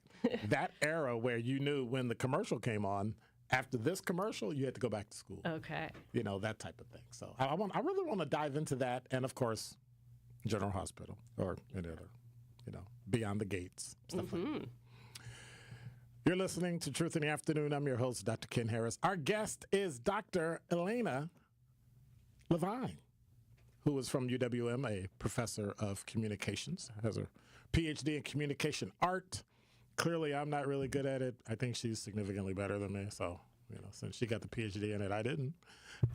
Speaker 1: That era where you knew when the commercial came on, after this commercial, you had to go back to school.
Speaker 19: Okay.
Speaker 1: That type of thing. So I really want to dive into that. And of course, General Hospital or any other, Beyond the Gates, stuff like that. You're listening to Truth in the Afternoon. I'm your host, Dr. Ken Harris. Our guest is Dr. Elaina Levine, who is from UWM, a professor of communications, has a PhD in communication art. Clearly, I'm not really good at it. I think she's significantly better than me. So, since she got the PhD in it, I didn't.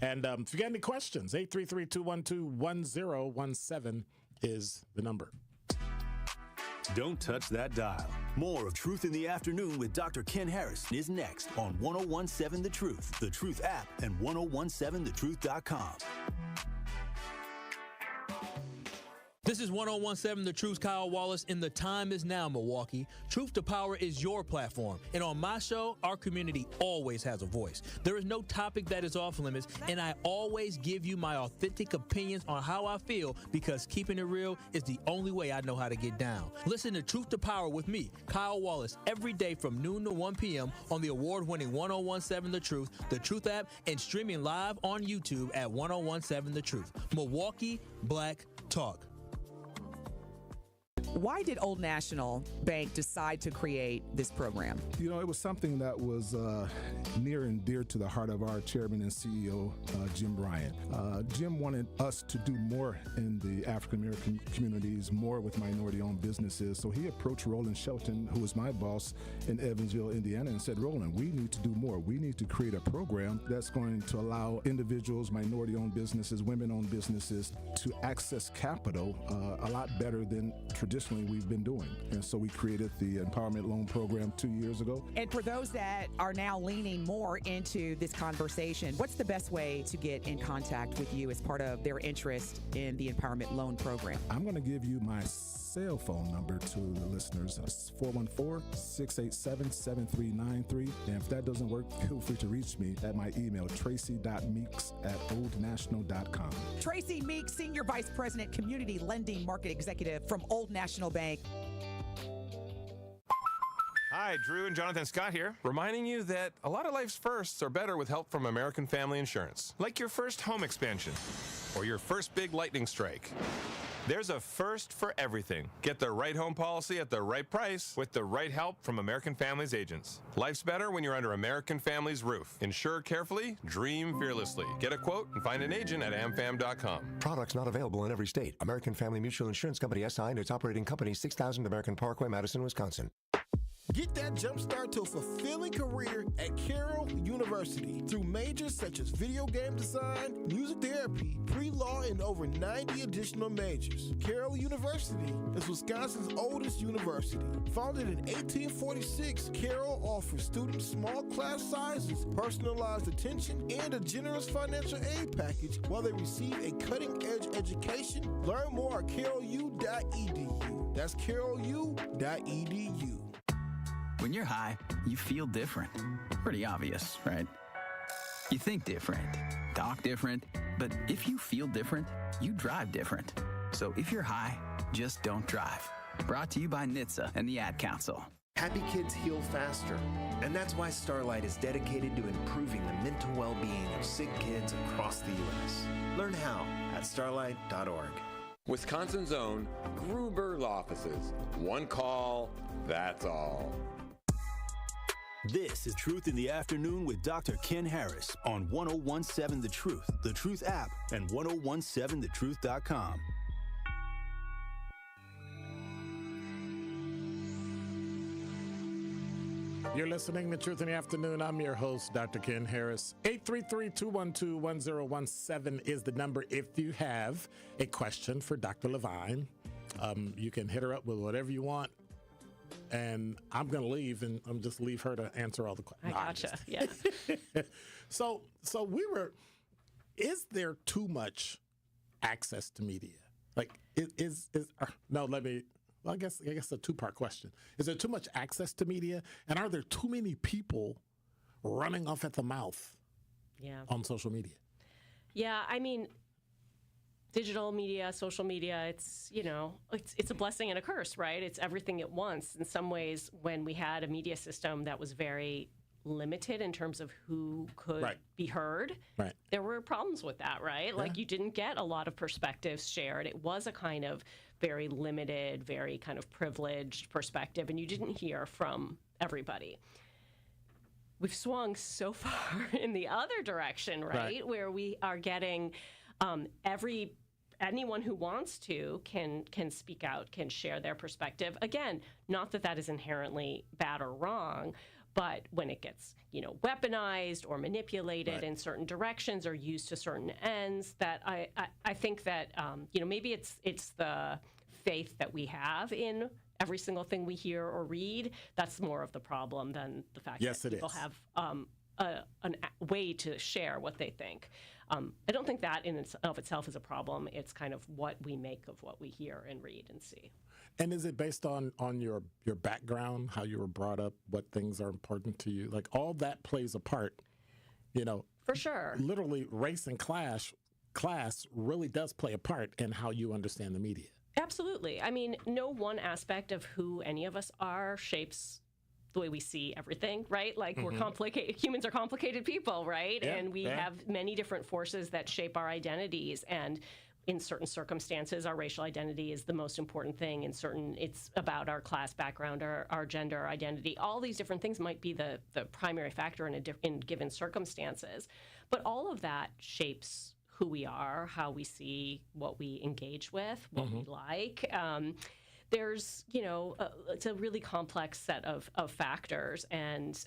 Speaker 1: And if you got any questions, 833-212-1017 is the number.
Speaker 2: Don't touch that dial. More of Truth in the Afternoon with Dr. Ken Harris is next on 1017 The Truth, The Truth app, and 1017thetruth.com.
Speaker 20: This is 1017 The Truth, Kyle Wallace, and the time is now, Milwaukee. Truth to Power is your platform, and on my show, our community always has a voice. There is no topic that is off limits, and I always give you my authentic opinions on how I feel, because keeping it real is the only way I know how to get down. Listen to Truth to Power with me, Kyle Wallace, every day from noon to 1 p.m. on the award-winning 1017 The Truth app, and streaming live on YouTube at 1017 The Truth. Milwaukee Black Talk.
Speaker 21: Why did Old National Bank decide to create this program?
Speaker 22: You know, it was something that was near and dear to the heart of our chairman and CEO, Jim Bryant. Jim wanted us to do more in the African American communities, more with minority-owned businesses. So he approached Roland Shelton, who was my boss in Evansville, Indiana, and said, Roland, we need to do more. We need to create a program that's going to allow individuals, minority-owned businesses, women-owned businesses to access capital a lot better than traditionally we've been doing. And so we created the Empowerment Loan Program 2 years ago.
Speaker 21: And for those that are now leaning more into this conversation, what's the best way to get in contact with you as part of their interest in the Empowerment Loan Program?
Speaker 22: I'm going to give you my cell phone number to the listeners. It's 414-687-7393. And if that doesn't work, feel free to reach me at my email, tracy.meeks@oldnational.com.
Speaker 21: Tracy Meeks, Senior Vice President, Community Lending Market Executive from Old National Bank.
Speaker 23: Hi, Drew and Jonathan Scott here, reminding you that a lot of life's firsts are better with help from American Family Insurance. Like your first home expansion or your first big lightning strike. There's a first for everything. Get the right home policy at the right price with the right help from American Family's agents. Life's better when you're under American Family's roof. Insure carefully, dream fearlessly. Get a quote and find an agent at amfam.com.
Speaker 24: Products not available in every state. American Family Mutual Insurance Company SI and its operating company, 6000 American Parkway, Madison, Wisconsin.
Speaker 25: Get that jump start to a fulfilling career at Carroll University through majors such as video game design, music therapy, pre-law, and over 90 additional majors. Carroll University is Wisconsin's oldest university. Founded in 1846, Carroll offers students small class sizes, personalized attention, and a generous financial aid package while they receive a cutting-edge education. Learn more at carrollu.edu. That's carrollu.edu.
Speaker 26: When you're high, you feel different. Pretty obvious, right? You think different, talk different, but if you feel different, you drive different. So if you're high, just don't drive. Brought to you by NHTSA and the Ad Council.
Speaker 27: Happy kids heal faster, and that's why Starlight is dedicated to improving the mental well-being of sick kids across the U.S. Learn how at starlight.org.
Speaker 9: Wisconsin's own Gruber Law Offices. One call, that's all.
Speaker 2: This is Truth in the Afternoon with Dr. Ken Harris on 1017 The Truth app, and 1017thetruth.com.
Speaker 1: You're listening to Truth in the Afternoon. I'm your host, Dr. Ken Harris. 833-212-1017 is the number if you have a question for Dr. Levine. You can hit her up with whatever you want. And I'm going to leave, and I'm just leave her to answer all the questions.
Speaker 19: I gotcha. Yeah.
Speaker 1: So is there too much access to media? Like, I guess a two-part question. Is there too much access to media? And are there too many people running off at the mouth on social media?
Speaker 19: Yeah, I mean, digital media, social media, it's a blessing and a curse, right? It's everything at once. In some ways, when we had a media system that was very limited in terms of who could be heard, there were problems with that, right? Like you didn't get a lot of perspectives shared. It was a kind of very limited, very kind of privileged perspective, and you didn't hear from everybody. We've swung so far in the other direction, right? Where we are getting anyone who wants to can speak out, can share their perspective. Again, not that is inherently bad or wrong, but when it gets weaponized or manipulated in certain directions or used to certain ends, that I think that maybe it's the faith that we have in every single thing we hear or read. That's more of the problem than the fact that people have a way to share what they think. I don't think that in of itself is a problem. It's kind of what we make of what we hear and read and see.
Speaker 1: And is it based on your background, how you were brought up, what things are important to you? Like all that plays a part,
Speaker 19: For sure.
Speaker 1: Literally, race and class really does play a part in how you understand the media.
Speaker 19: Absolutely. I mean, no one aspect of who any of us are shapes the way we see everything, right? Like we're complicated. Humans are complicated people, right?
Speaker 1: Yeah,
Speaker 19: and we have many different forces that shape our identities. And in certain circumstances, our racial identity is the most important thing. In certain, it's about our class background, our gender identity. All these different things might be the primary factor in given circumstances. But all of that shapes who we are, how we see, what we engage with, what we like. There's, it's a really complex set of factors, and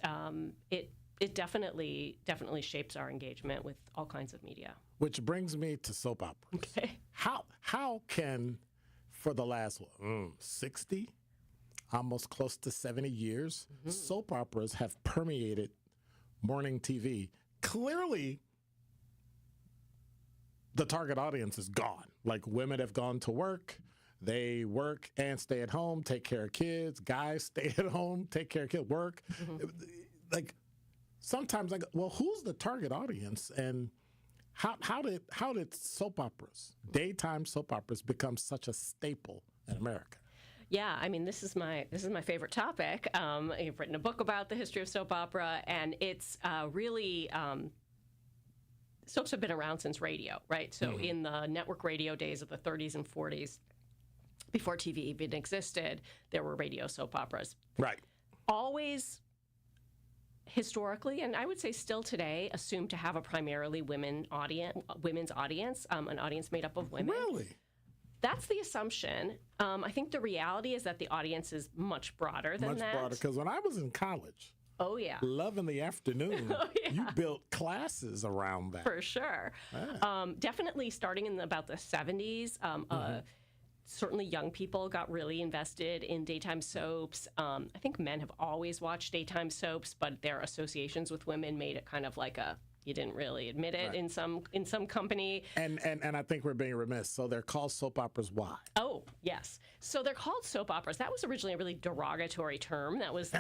Speaker 19: it definitely shapes our engagement with all kinds of media.
Speaker 1: Which brings me to soap operas.
Speaker 19: Okay.
Speaker 1: How can, for the last 60, almost close to 70 years, soap operas have permeated morning TV? Clearly, the target audience is gone. Like, women have gone to work. They work and stay at home, take care of kids. Guys stay at home, take care of kids, work. Like, sometimes I go, well, who's the target audience? And how did soap operas, daytime soap operas, become such a staple in America?
Speaker 19: Yeah, I mean, this is my favorite topic. I've written a book about the history of soap opera, and it's really soaps have been around since radio, right? So in the network radio days of the 30s and 40s, before TV even existed, there were radio soap operas.
Speaker 1: Right.
Speaker 19: Always historically, and I would say still today, assumed to have a primarily women's audience, an audience made up of women.
Speaker 1: Really?
Speaker 19: That's the assumption. I think the reality is that the audience is much broader than that.
Speaker 1: Much broader, because when I was in college,
Speaker 19: oh yeah,
Speaker 1: Love in the Afternoon, you built classes around that.
Speaker 19: For sure. Definitely starting in about the 70s, certainly young people got really invested in daytime soaps. I think men have always watched daytime soaps, but their associations with women made it kind of like you didn't really admit it in some company. And
Speaker 1: I think we're being remiss. So they're called soap operas. Why?
Speaker 19: Oh, yes. So they're called soap operas. That was originally a really derogatory term that was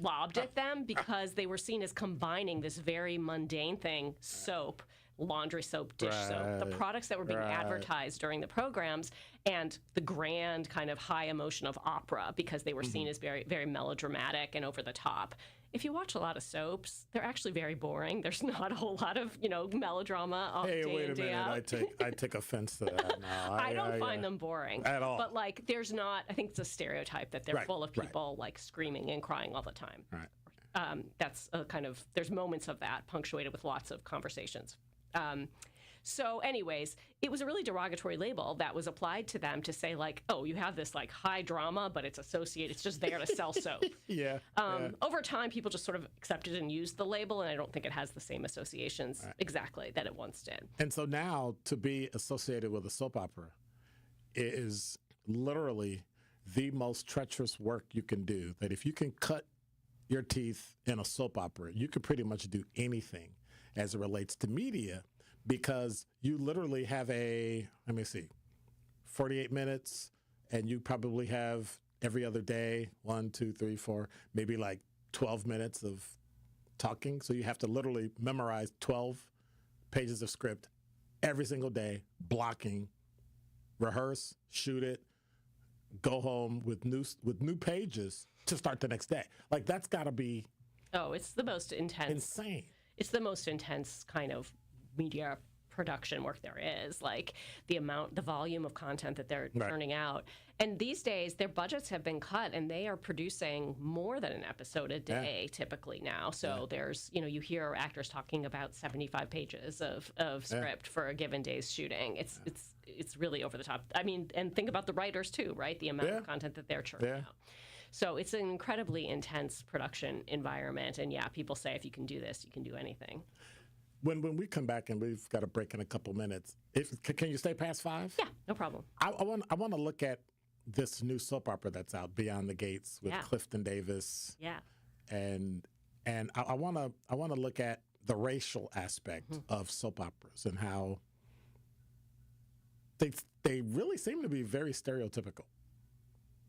Speaker 19: lobbed at them because they were seen as combining this very mundane thing, soap, laundry soap, dish soap, the products that were being advertised during the programs, and the grand kind of high emotion of opera because they were seen as very, very melodramatic and over the top. If you watch a lot of soaps, they're actually very boring. There's not a whole lot of, melodrama day
Speaker 1: wait
Speaker 19: in,
Speaker 1: a
Speaker 19: day
Speaker 1: minute.
Speaker 19: out.
Speaker 1: I take offense to that now.
Speaker 19: I don't find them boring.
Speaker 1: At all.
Speaker 19: But, there's not, I think it's a stereotype that they're full of people, screaming and crying all the time.
Speaker 1: Right.
Speaker 19: That's a kind of, there's moments of that punctuated with lots of conversations. So anyways, it was a really derogatory label that was applied to them to say oh, you have this high drama, but it's associated, it's just there to sell soap. Over time, people just sort of accepted and used the label, and I don't think it has the same associations exactly that it once did.
Speaker 1: And so now to be associated with a soap opera is literally the most treacherous work you can do. That if you can cut your teeth in a soap opera, you can pretty much do anything as it relates to media, because you literally have 48 minutes, and you probably have every other day, 1, 2, 3, 4, maybe 12 minutes of talking. So you have to literally memorize 12 pages of script every single day, blocking, rehearse, shoot it, go home with new pages to start the next day. That's got to be
Speaker 19: it's the most intense.
Speaker 1: Insane.
Speaker 19: It's the most intense kind of media production work there is, the volume of content that they're turning out. And these days, their budgets have been cut, and they are producing more than an episode a day typically now. So there's, you hear actors talking about 75 pages of script for a given day's shooting. It's really over the top. I mean, and think about the writers too, right? The amount of content that they're churning out. So it's an incredibly intense production environment. And people say if you can do this, you can do anything.
Speaker 1: When we come back, and we've got a break in a couple minutes, can you stay past 5?
Speaker 19: Yeah, no problem.
Speaker 1: I want to look at this new soap opera that's out, Beyond the Gates, with Clifton Davis.
Speaker 19: Yeah.
Speaker 1: And I want to look at the racial aspect of soap operas and how they really seem to be very stereotypical.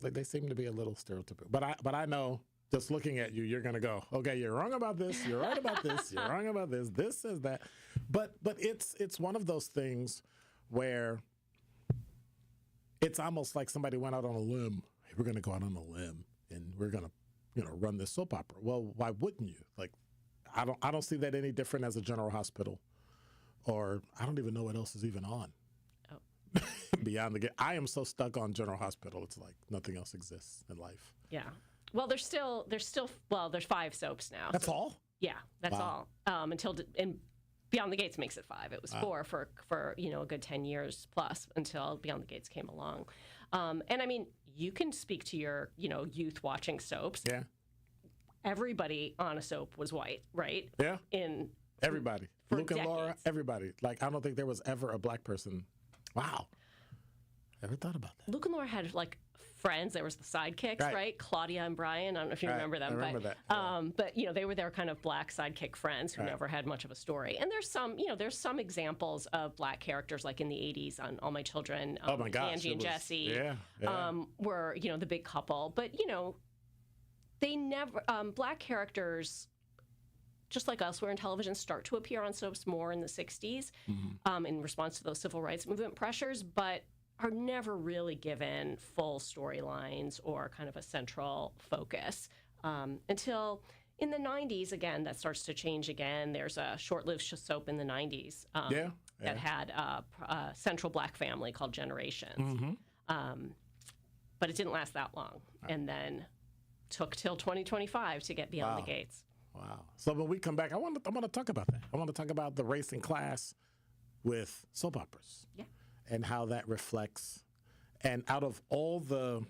Speaker 1: They seem to be a little stereotypical. But I know, just looking at you, you're going to go, okay, you're wrong about this, you're right about this, you're wrong about this is that. But it's one of those things where it's almost like somebody went out on a limb. Hey, we're going to go out on a limb, and we're going to run this soap opera. Well, why wouldn't you? I don't see that any different as a General Hospital, or I don't even know what else is even on. Beyond the Gate. I am so stuck on General Hospital. It's like nothing else exists in life.
Speaker 19: Yeah. Well, there's 5 soaps now.
Speaker 1: That's all?
Speaker 19: Yeah, that's
Speaker 1: Wow.
Speaker 19: all. And Beyond the Gates makes it 5. It was 4 for a good 10 years plus until Beyond the Gates came along. And I mean, you can speak to your, youth watching soaps.
Speaker 1: Yeah.
Speaker 19: Everybody on a soap was white, right?
Speaker 1: Yeah.
Speaker 19: Everybody.
Speaker 1: Luke and Laura, everybody. Like, I don't think there was ever a black person. Wow. Never thought about that.
Speaker 19: Luke and Laura had friends. There was the sidekicks, right? Claudia and Brian. I don't know if you remember them.
Speaker 1: I remember that. Yeah.
Speaker 19: But they were their kind of black sidekick friends who never had much of a story. And there's some examples of black characters like in the 80s on All My Children.
Speaker 1: Oh my gosh.
Speaker 19: Angie and Jesse
Speaker 1: Yeah.
Speaker 19: were the big couple. But they never black characters, just like us, were in television, start to appear on soaps more in the 60s in response to those civil rights movement pressures, but are never really given full storylines or kind of a central focus until in the 90s. Again, that starts to change again. There's a short-lived soap in the 90s that had a central black family called Generations. But it didn't last that long. And then took till 2025 to get Beyond the Gates.
Speaker 1: Wow. So when we come back, I want to talk about that. I want to talk about the race and class with soap operas.
Speaker 19: Yeah.
Speaker 1: And how that reflects, and out of all the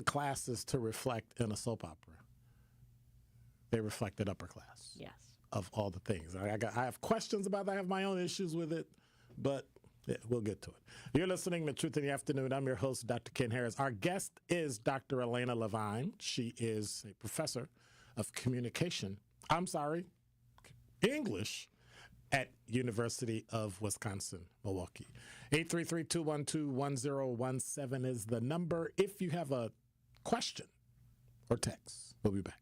Speaker 1: classes to reflect in a soap opera, they reflected upper class.
Speaker 19: Yes.
Speaker 1: Of all the things, I have questions about that. I have my own issues with it, but yeah, we'll get to it. You're listening to Truth in the Afternoon. I'm your host, Dr. Ken Harris. Our guest is Dr. Elaina Levine. She is a professor of English at University of Wisconsin, Milwaukee. 833-212-1017 is the number if you have a question or text. We'll be back.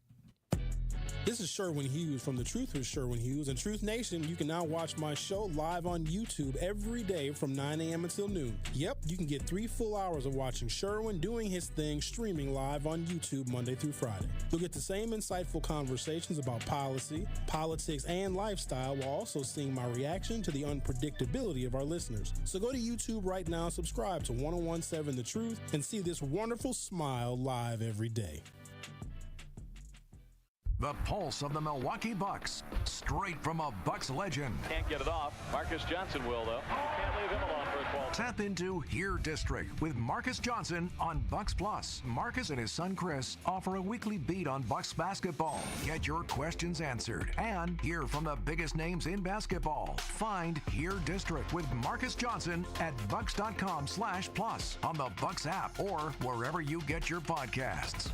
Speaker 15: This is Sherwin Hughes from The Truth with Sherwin Hughes. And Truth Nation, you can now watch my show live on YouTube every day from 9 a.m. until noon. Yep, you can get 3 full hours of watching Sherwin doing his thing streaming live on YouTube Monday through Friday. You'll get the same insightful conversations about policy, politics, and lifestyle while also seeing my reaction to the unpredictability of our listeners. So go to YouTube right now, subscribe to 1017 The Truth, and see this wonderful smile live every day.
Speaker 3: The pulse of the Milwaukee Bucks, straight from a Bucks legend.
Speaker 4: Can't get it off. Marcus Johnson will, though. Can't leave him alone for a 12.
Speaker 3: Tap into Here District with Marcus Johnson on Bucks Plus. Marcus and his son Chris offer a weekly beat on Bucks basketball. Get your questions answered and hear from the biggest names in basketball. Find Here District with Marcus Johnson at bucks.com/plus on the Bucks app or wherever you get your podcasts.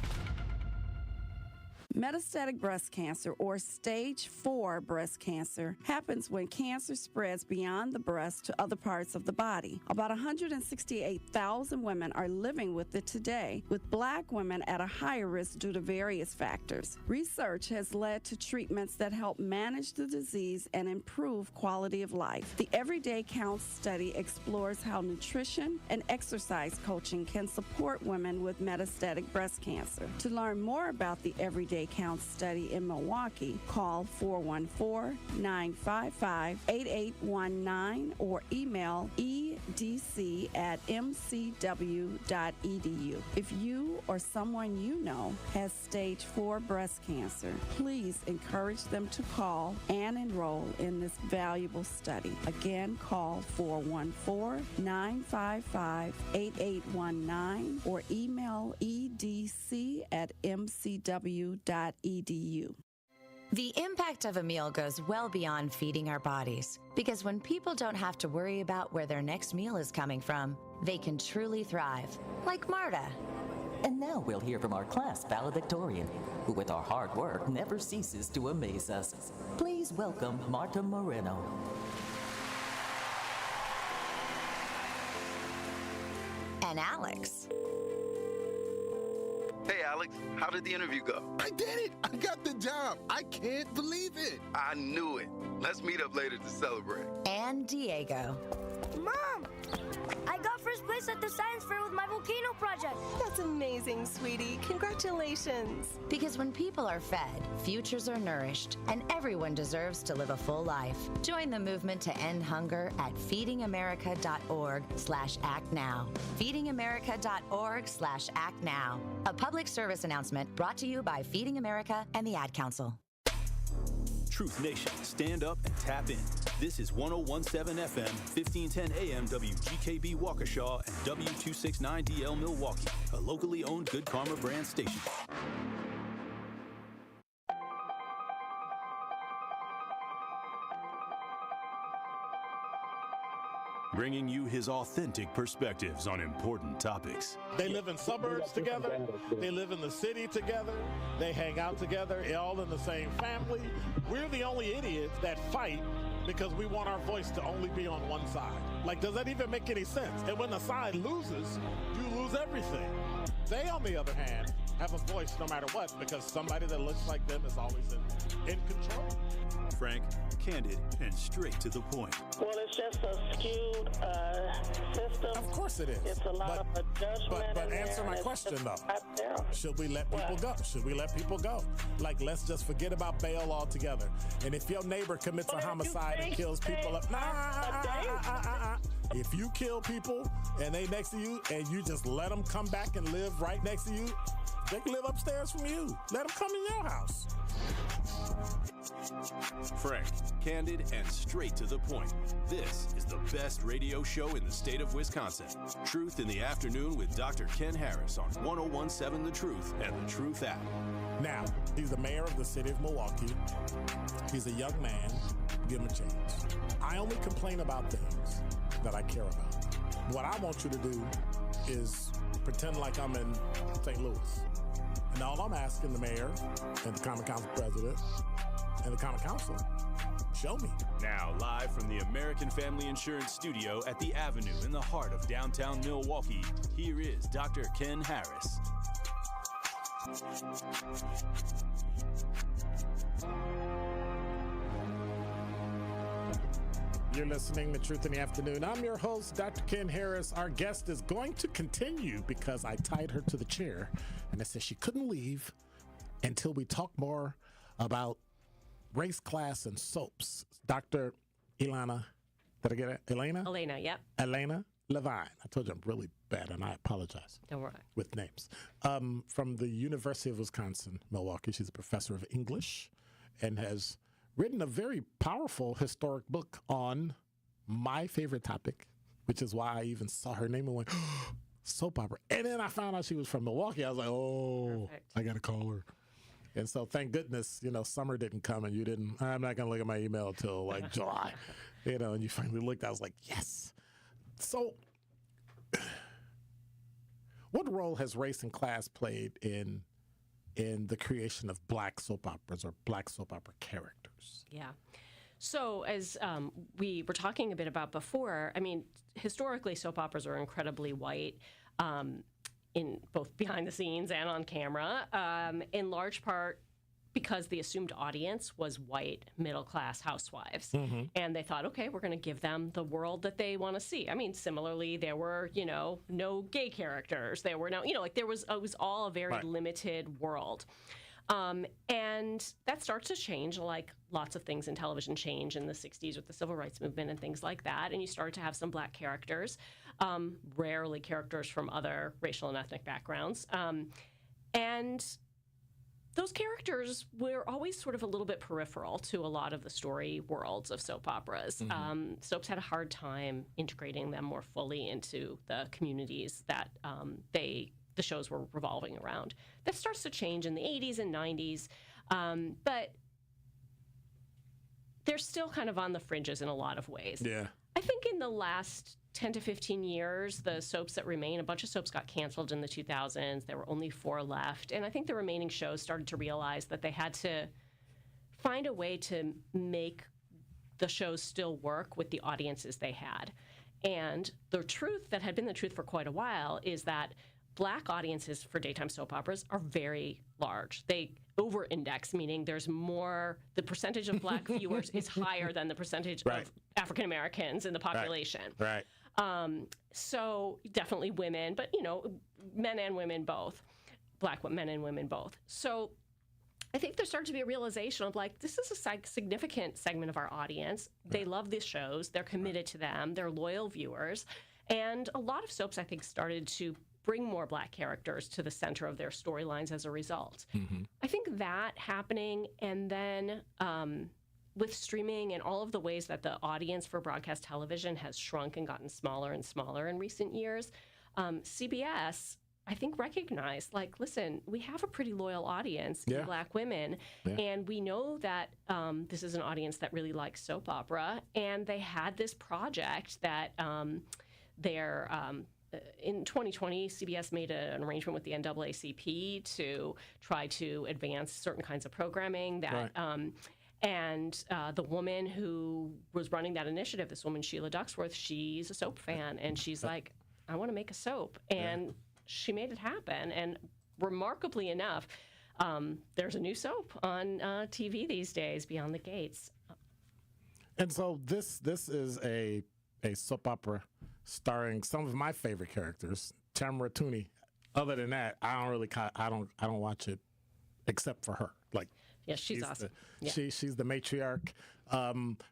Speaker 5: Metastatic breast cancer, or stage 4 breast cancer, happens when cancer spreads beyond the breast to other parts of the body. About 168,000 women are living with it today, with Black women at a higher risk due to various factors. Research has led to treatments that help manage the disease and improve quality of life. The Everyday Counts study explores how nutrition and exercise coaching can support women with metastatic breast cancer. To learn more about the Everyday Counts study in Milwaukee, call 414-955-8819 or email edc@mcw.edu. If you or someone you know has stage 4 breast cancer, please encourage them to call and enroll in this valuable study. Again, call 414-955-8819 or email edc@mcw.edu.
Speaker 6: The impact of a meal goes well beyond feeding our bodies, because when people don't have to worry about where their next meal is coming from, they can truly thrive, like Marta.
Speaker 8: And now we'll hear from our class valedictorian, who with our hard work never ceases to amaze us. Please welcome Marta Moreno.
Speaker 6: And Alex.
Speaker 10: Hey, Alex, how did the interview go?
Speaker 12: I did it! I got the job! I can't believe it!
Speaker 10: I knew it. Let's meet up later to celebrate.
Speaker 6: And Diego.
Speaker 28: Mom, I got first
Speaker 7: first place at the science fair with my volcano project.
Speaker 11: That's amazing, sweetie. Congratulations.
Speaker 6: Because when people are fed, futures are nourished, and everyone deserves to live a full life. Join the movement to end hunger at feedingamerica.org/actnow. feedingamerica.org/actnow. A public service announcement brought to you by Feeding America and the Ad Council.
Speaker 2: Truth Nation, stand up and tap in. This is 101.7 FM, 1510 AM WGKB Waukesha and W269DL Milwaukee, a locally owned Good Karma brand station. Bringing you his authentic perspectives on important topics.
Speaker 1: They live in suburbs together. They live in the city together. They hang out together, all in the same family. We're the only idiots that fight because we want our voice to only be on one side. Like, does that even make any sense? And when the side loses, you lose everything. They, on the other hand, have a voice no matter what because somebody that looks like them is always in control.
Speaker 2: Frank, candid, and straight to the point.
Speaker 13: Well, it's just a skewed system.
Speaker 1: Of course it is.
Speaker 13: It's a lot of judgment.
Speaker 1: But answer my question, though. Should we let people go? Should we let people go? Like, let's just forget about bail altogether. And if your neighbor commits a homicide and kills people, if you kill people and they next to you and you just let them come back and live right next to you, they can live upstairs from you. Let them come in your house.
Speaker 2: Frank, candid, and straight to the point. This is the best radio show in the state of Wisconsin. Truth in the Afternoon with Dr. Ken Harris on 101.7 The Truth and The Truth app.
Speaker 1: Now, he's the mayor of the city of Milwaukee. He's a young man. Give him a chance. I only complain about things that I care about. What I want you to do is pretend like I'm in St. Louis. And all I'm asking the mayor and the Common Council president and the Common Council, show me.
Speaker 2: Now, live from the American Family Insurance Studio at the Avenue in the heart of downtown Milwaukee, here is Dr. Ken Harris.
Speaker 1: You're listening to Truth in the Afternoon. I'm your host, Dr. Ken Harris. Our guest is going to continue because I tied her to the chair and I said she couldn't leave until we talk more about race, class, and soaps. Dr. Elaina, did I get it? Elaina?
Speaker 19: Elaina, yep.
Speaker 1: Elaina Levine. I told you I'm really bad and I apologize.
Speaker 19: Don't worry.
Speaker 1: With names. From the University of Wisconsin, Milwaukee. She's a professor of English and has written a very powerful historic book on my favorite topic, which is why I even saw her name and went, soap opera. And then I found out she was from Milwaukee. I was like, oh, perfect. I got to call her. And so thank goodness, summer didn't come and you didn't, I'm not going to look at my email till like July, and you finally looked, I was like, yes. So what role has race and class played in the creation of black soap operas or black soap opera characters?
Speaker 19: Yeah. So as we were talking a bit about before, I mean, historically, soap operas are incredibly white, in both behind the scenes and on camera, in large part because the assumed audience was white, middle-class housewives. Mm-hmm. And they thought, okay, we're going to give them the world that they want to see. I mean, similarly, there were, no gay characters. There were no, it was all a very limited world. And that starts to change, like lots of things in television change in the 60s with the civil rights movement and things like that. And you start to have some black characters, rarely characters from other racial and ethnic backgrounds. And those characters were always sort of a little bit peripheral to a lot of the story worlds of soap operas. Mm-hmm. Soaps had a hard time integrating them more fully into the communities that the shows were revolving around. That starts to change in the 80s and 90s, but they're still kind of on the fringes in a lot of ways.
Speaker 1: Yeah.
Speaker 19: I think in the last 10 to 15 years, the soaps that remain, a bunch of soaps got canceled in the 2000s. There were only 4 left. And I think the remaining shows started to realize that they had to find a way to make the shows still work with the audiences they had. And the truth that had been the truth for quite a while is that black audiences for daytime soap operas are very large. They over-index, meaning there's more, the percentage of black viewers is higher than the percentage of African Americans in the population.
Speaker 1: Right.
Speaker 19: So definitely women, but, men and women both, Black men and women both. So I think there started to be a realization of like, this is a significant segment of our audience. They love these shows. They're committed to them. They're loyal viewers. And a lot of soaps, I think, started to bring more Black characters to the center of their storylines as a result. I think that happening, and then with streaming and all of the ways that the audience for broadcast television has shrunk and gotten smaller and smaller in recent years, CBS, I think, recognized, like, listen, we have a pretty loyal audience in Black women, and we know that this is an audience that really likes soap opera, and they had this project that they're... in 2020, CBS made an arrangement with the NAACP to try to advance certain kinds of programming that... And the woman who was running that initiative, this woman, Sheila Ducksworth, she's a soap fan, and she's like, I want to make a soap. And she made it happen. And remarkably enough, there's a new soap on TV these days, Beyond the Gates.
Speaker 1: And so this is a soap opera starring some of my favorite characters, Tamara Tooney. Other than that, I don't watch it except for her. Like,
Speaker 19: yeah, she's awesome.
Speaker 1: She's the matriarch.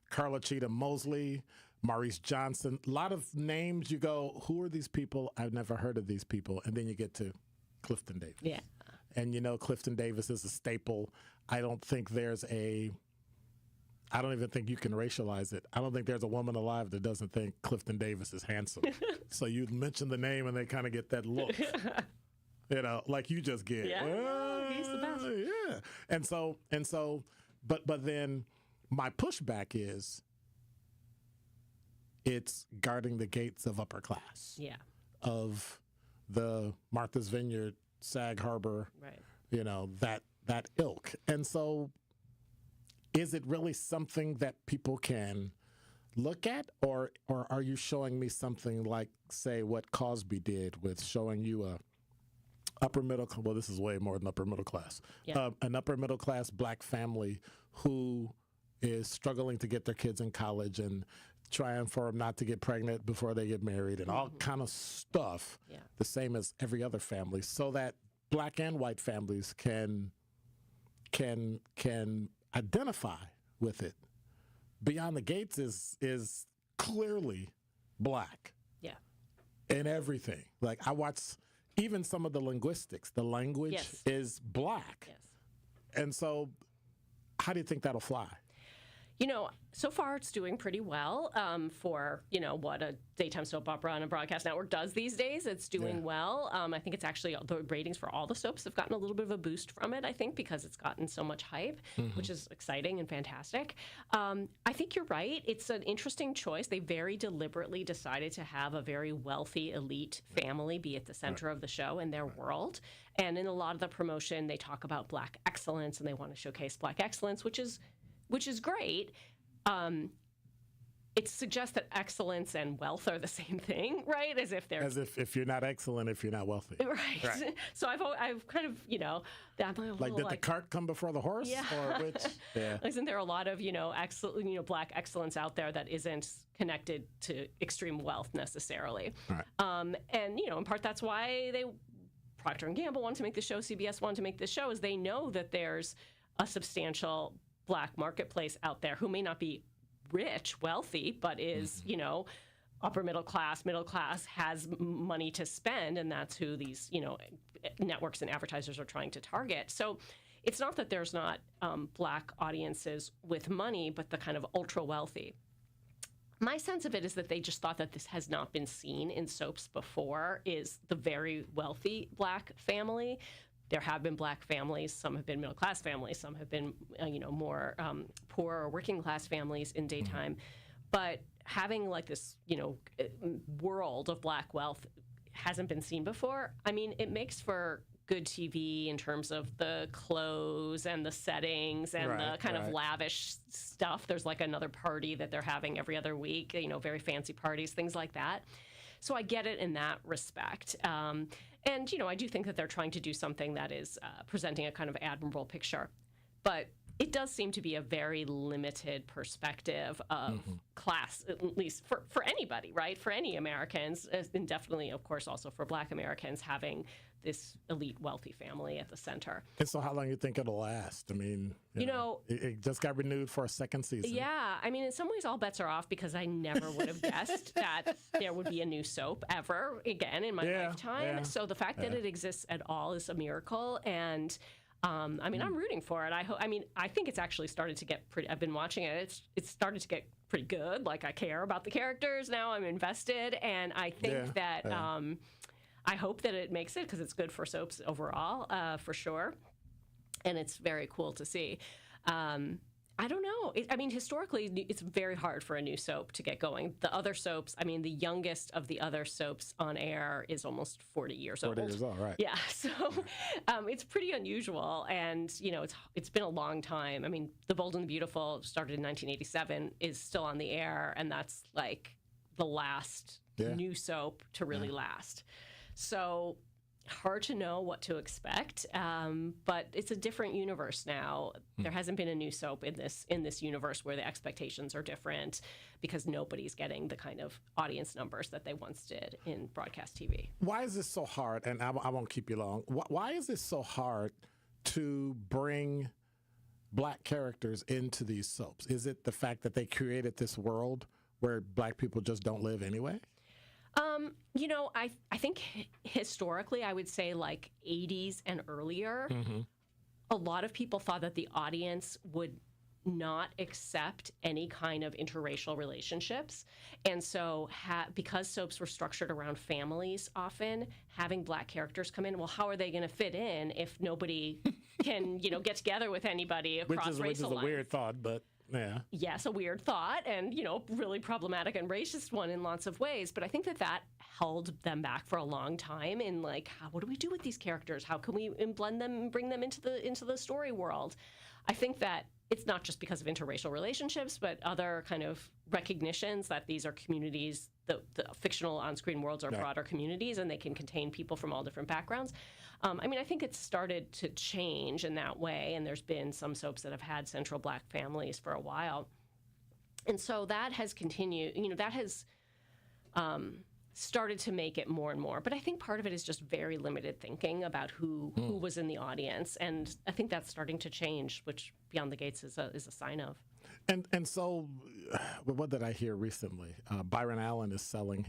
Speaker 1: Carla Cheetah Mosley, Maurice Johnson. A lot of names you go, who are these people? I've never heard of these people. And then you get to Clifton Davis.
Speaker 19: Yeah.
Speaker 1: And Clifton Davis is a staple. I don't even think you can racialize it. I don't think there's a woman alive that doesn't think Clifton Davis is handsome. So you mention the name and they kind of get that look. Like you just get.
Speaker 19: Yeah, he's the best.
Speaker 1: Yeah. And so, but then my pushback is it's guarding the gates of upper class.
Speaker 19: Yeah.
Speaker 1: Of the Martha's Vineyard, Sag Harbor,
Speaker 19: right.
Speaker 1: That ilk. And so is it really something that people can look at, or are you showing me something like, say, what Cosby did with showing you a upper middle, well, this is way more than upper middle class, an upper middle class Black family who is struggling to get their kids in college and trying for them not to get pregnant before they get married and all kind of stuff, the same as every other family, so that Black and white families can identify with it. Beyond the Gates is clearly Black.
Speaker 19: Yeah.
Speaker 1: In everything. Like I watch even some of the linguistics. The language is Black.
Speaker 19: Yes.
Speaker 1: And so how do you think that'll fly?
Speaker 19: So far it's doing pretty well for, what a daytime soap opera on a broadcast network does these days. It's doing well. I think it's actually, the ratings for all the soaps have gotten a little bit of a boost from it, I think, because it's gotten so much hype, which is exciting and fantastic. I think you're right. It's an interesting choice. They very deliberately decided to have a very wealthy elite family be at the center of the show in their world. And in a lot of the promotion, they talk about Black excellence, and they want to showcase Black excellence, which is great. It suggests that excellence and wealth are the same thing, right? As if
Speaker 1: you're not excellent, if you're not wealthy,
Speaker 19: right? So I've kind of
Speaker 1: did the cart come before the horse?
Speaker 19: Yeah.
Speaker 1: Or which? Yeah.
Speaker 19: Isn't there a lot of Black excellence out there that isn't connected to extreme wealth necessarily?
Speaker 1: Right.
Speaker 19: And in part that's why Procter & Gamble wanted to make the show, CBS wanted to make this show, is they know that there's a substantial Black marketplace out there who may not be rich, wealthy, but is, upper middle class, has money to spend, and that's who these, networks and advertisers are trying to target. So it's not that there's not Black audiences with money, but the kind of ultra wealthy. My sense of it is that they just thought that this has not been seen in soaps before, is the very wealthy Black family. There have been Black families, some have been middle-class families, some have been, more poor or working-class families in daytime. But having like this, world of Black wealth hasn't been seen before. I mean, it makes for good TV in terms of the clothes and the settings and the kind of lavish stuff. There's like another party that they're having every other week, very fancy parties, things like that. So I get it in that respect. And, I do think that they're trying to do something that is presenting a kind of admirable picture. But it does seem to be a very limited perspective of class, at least for anybody, right? For any Americans, and definitely, of course, also for Black Americans, having this elite, wealthy family at the center.
Speaker 1: And so how long do you think it'll last? I mean, you know, it just got renewed for a second season.
Speaker 19: Yeah. I mean, in some ways, all bets are off because I never would have guessed that there would be a new soap ever again in my lifetime.
Speaker 1: Yeah.
Speaker 19: So the fact that it exists at all is a miracle. And I mean, I'm rooting for it. I think it's actually started to get pretty. I've been watching it. It's started to get pretty good. Like, I care about the characters now. I'm invested, and I think that I hope that it makes it because it's good for soaps overall, for sure. And it's very cool to see. I don't know. I mean, historically, it's very hard for a new soap to get going. The other soaps, I mean, the youngest of the other soaps on air is almost 40 years old.
Speaker 1: 40 years old, right.
Speaker 19: Yeah, so it's pretty unusual, and, you know, it's been a long time. I mean, The Bold and the Beautiful started in 1987, is still on the air, and that's, like, the last new soap to really last. So hard to know what to expect, but it's a different universe now. There hasn't been a new soap in this universe where the expectations are different because nobody's getting the kind of audience numbers that they once did in broadcast TV.
Speaker 1: Why is this so hard? And I won't keep you long. Why is it so hard to bring Black characters into these soaps? Is it the fact that they created this world where Black people just don't live anyway?
Speaker 19: You know, I think historically, I would say like 80s and earlier, a lot of people thought that the audience would not accept any kind of interracial relationships. And so because soaps were structured around families often, having Black characters come in, well, how are they going to fit in if nobody can, you know, get together with anybody across racial lines?
Speaker 1: Which is a weird thought, but... Yeah.
Speaker 19: Yes, a weird thought and, you know, really problematic and racist one in lots of ways. But I think that held them back for a long time in, like, what do we do with these characters? How can we blend them and bring them into the story world? I think that it's not just because of interracial relationships, but other kind of recognitions that these are communities, the fictional on-screen worlds are broader communities, and they can contain people from all different backgrounds. I mean, I think it's started to change in that way, and there's been some soaps that have had central Black families for a while. And so that has continued, you know, that has started to make it more and more. But I think part of it is just very limited thinking about who was in the audience. And I think that's starting to change, which Beyond the Gates is a sign of.
Speaker 1: And so what did I hear recently? Byron Allen is selling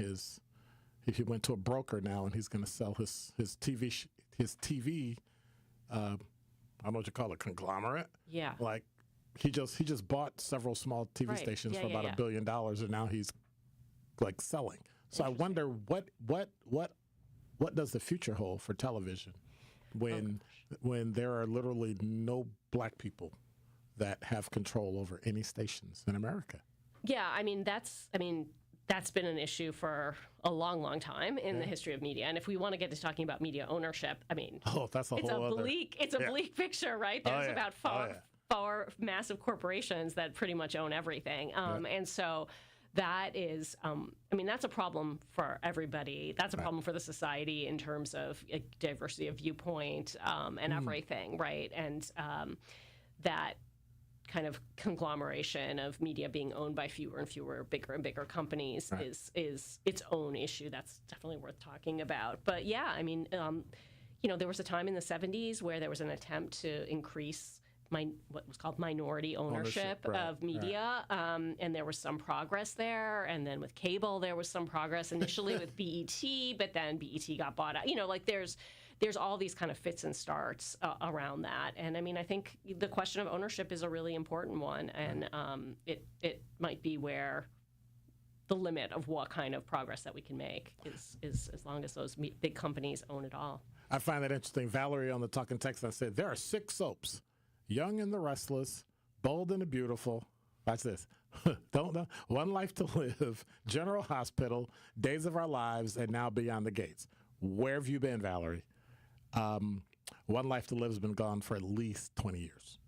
Speaker 1: he went to a broker now, and he's going to sell his TV, I don't know what you call it, conglomerate.
Speaker 19: Yeah.
Speaker 1: Like he just bought several small TV stations for about $1 billion, and now he's like selling. So I wonder what does the future hold for television when there are literally no Black people that have control over any stations in America? Yeah,
Speaker 19: I mean that's been an issue for a long, long time in the history of media. And if we want to get to talking about media ownership, I mean,
Speaker 1: that's a whole other...
Speaker 19: It's a bleak picture, right? There's about four massive corporations that pretty much own everything. And so that is, that's a problem for everybody. That's a problem for the society in terms of diversity of viewpoint and everything, right? And that kind of conglomeration of media being owned by fewer and fewer, bigger and bigger companies is its own issue. That's definitely worth talking about. But yeah, I mean, there was a time in the 70s where there was an attempt to increase what was called minority ownership of media, and there was some progress there. And then with cable, there was some progress initially with BET, but then BET got bought out. There's all these kind of fits and starts around that. And I mean, I think the question of ownership is a really important one. And it might be where the limit of what kind of progress that we can make is as long as those big companies own it all.
Speaker 1: I find that interesting. Valerie on the Talking Texan said, there are 6 soaps: Young and the Restless, Bold and the Beautiful. Watch this. Don't know. One Life to Live, General Hospital, Days of Our Lives, and now Beyond the Gates. Where have you been, Valerie? One Life to Live has been gone for at least 20 years.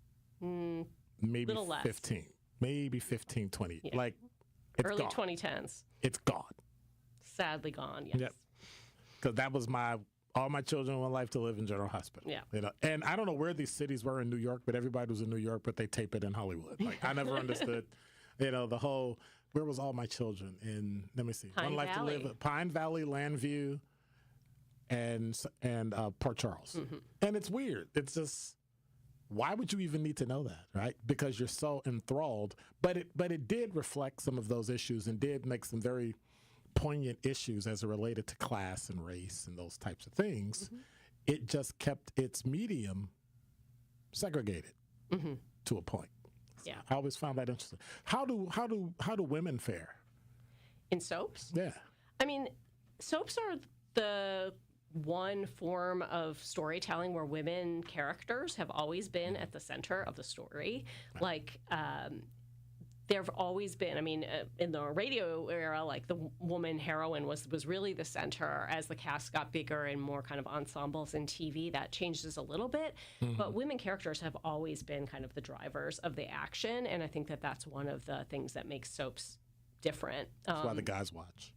Speaker 1: Maybe 15. Maybe 15, 20.
Speaker 19: Yeah.
Speaker 1: Like, it's
Speaker 19: early
Speaker 1: gone.
Speaker 19: 2010s.
Speaker 1: It's gone.
Speaker 19: Sadly gone, yes.
Speaker 1: Yep. Because that was my All my children want life to live in General Hospital.
Speaker 19: Yeah.
Speaker 1: You know, and I don't know where these cities were in New York, but everybody was in New York, but they tape it in Hollywood. Like, I never understood, you know, the whole, where was all my children? In, let me see.
Speaker 19: Pine
Speaker 1: One Life
Speaker 19: Valley.
Speaker 1: to Live, Pine Valley, Landview, and Port Charles.
Speaker 19: Mm-hmm.
Speaker 1: And it's weird. It's just, why would you even need to know that, right? Because you're so enthralled. But it did reflect some of those issues and did make some very poignant issues as it related to class and race and those types of things.
Speaker 19: Mm-hmm.
Speaker 1: It just kept its medium segregated to a point.
Speaker 19: Yeah.
Speaker 1: I always found that interesting. How do women fare
Speaker 19: in soaps?
Speaker 1: Yeah.
Speaker 19: I mean, soaps are the one form of storytelling where women characters have always been at the center of the story. Like, there have always been, I mean, in the radio era, like the woman heroine was really the center. As the cast got bigger and more kind of ensembles in TV, that changes a little bit. But women characters have always been kind of the drivers of the action, and I think that that's one of the things that makes soaps different.
Speaker 1: That's why the guys watch.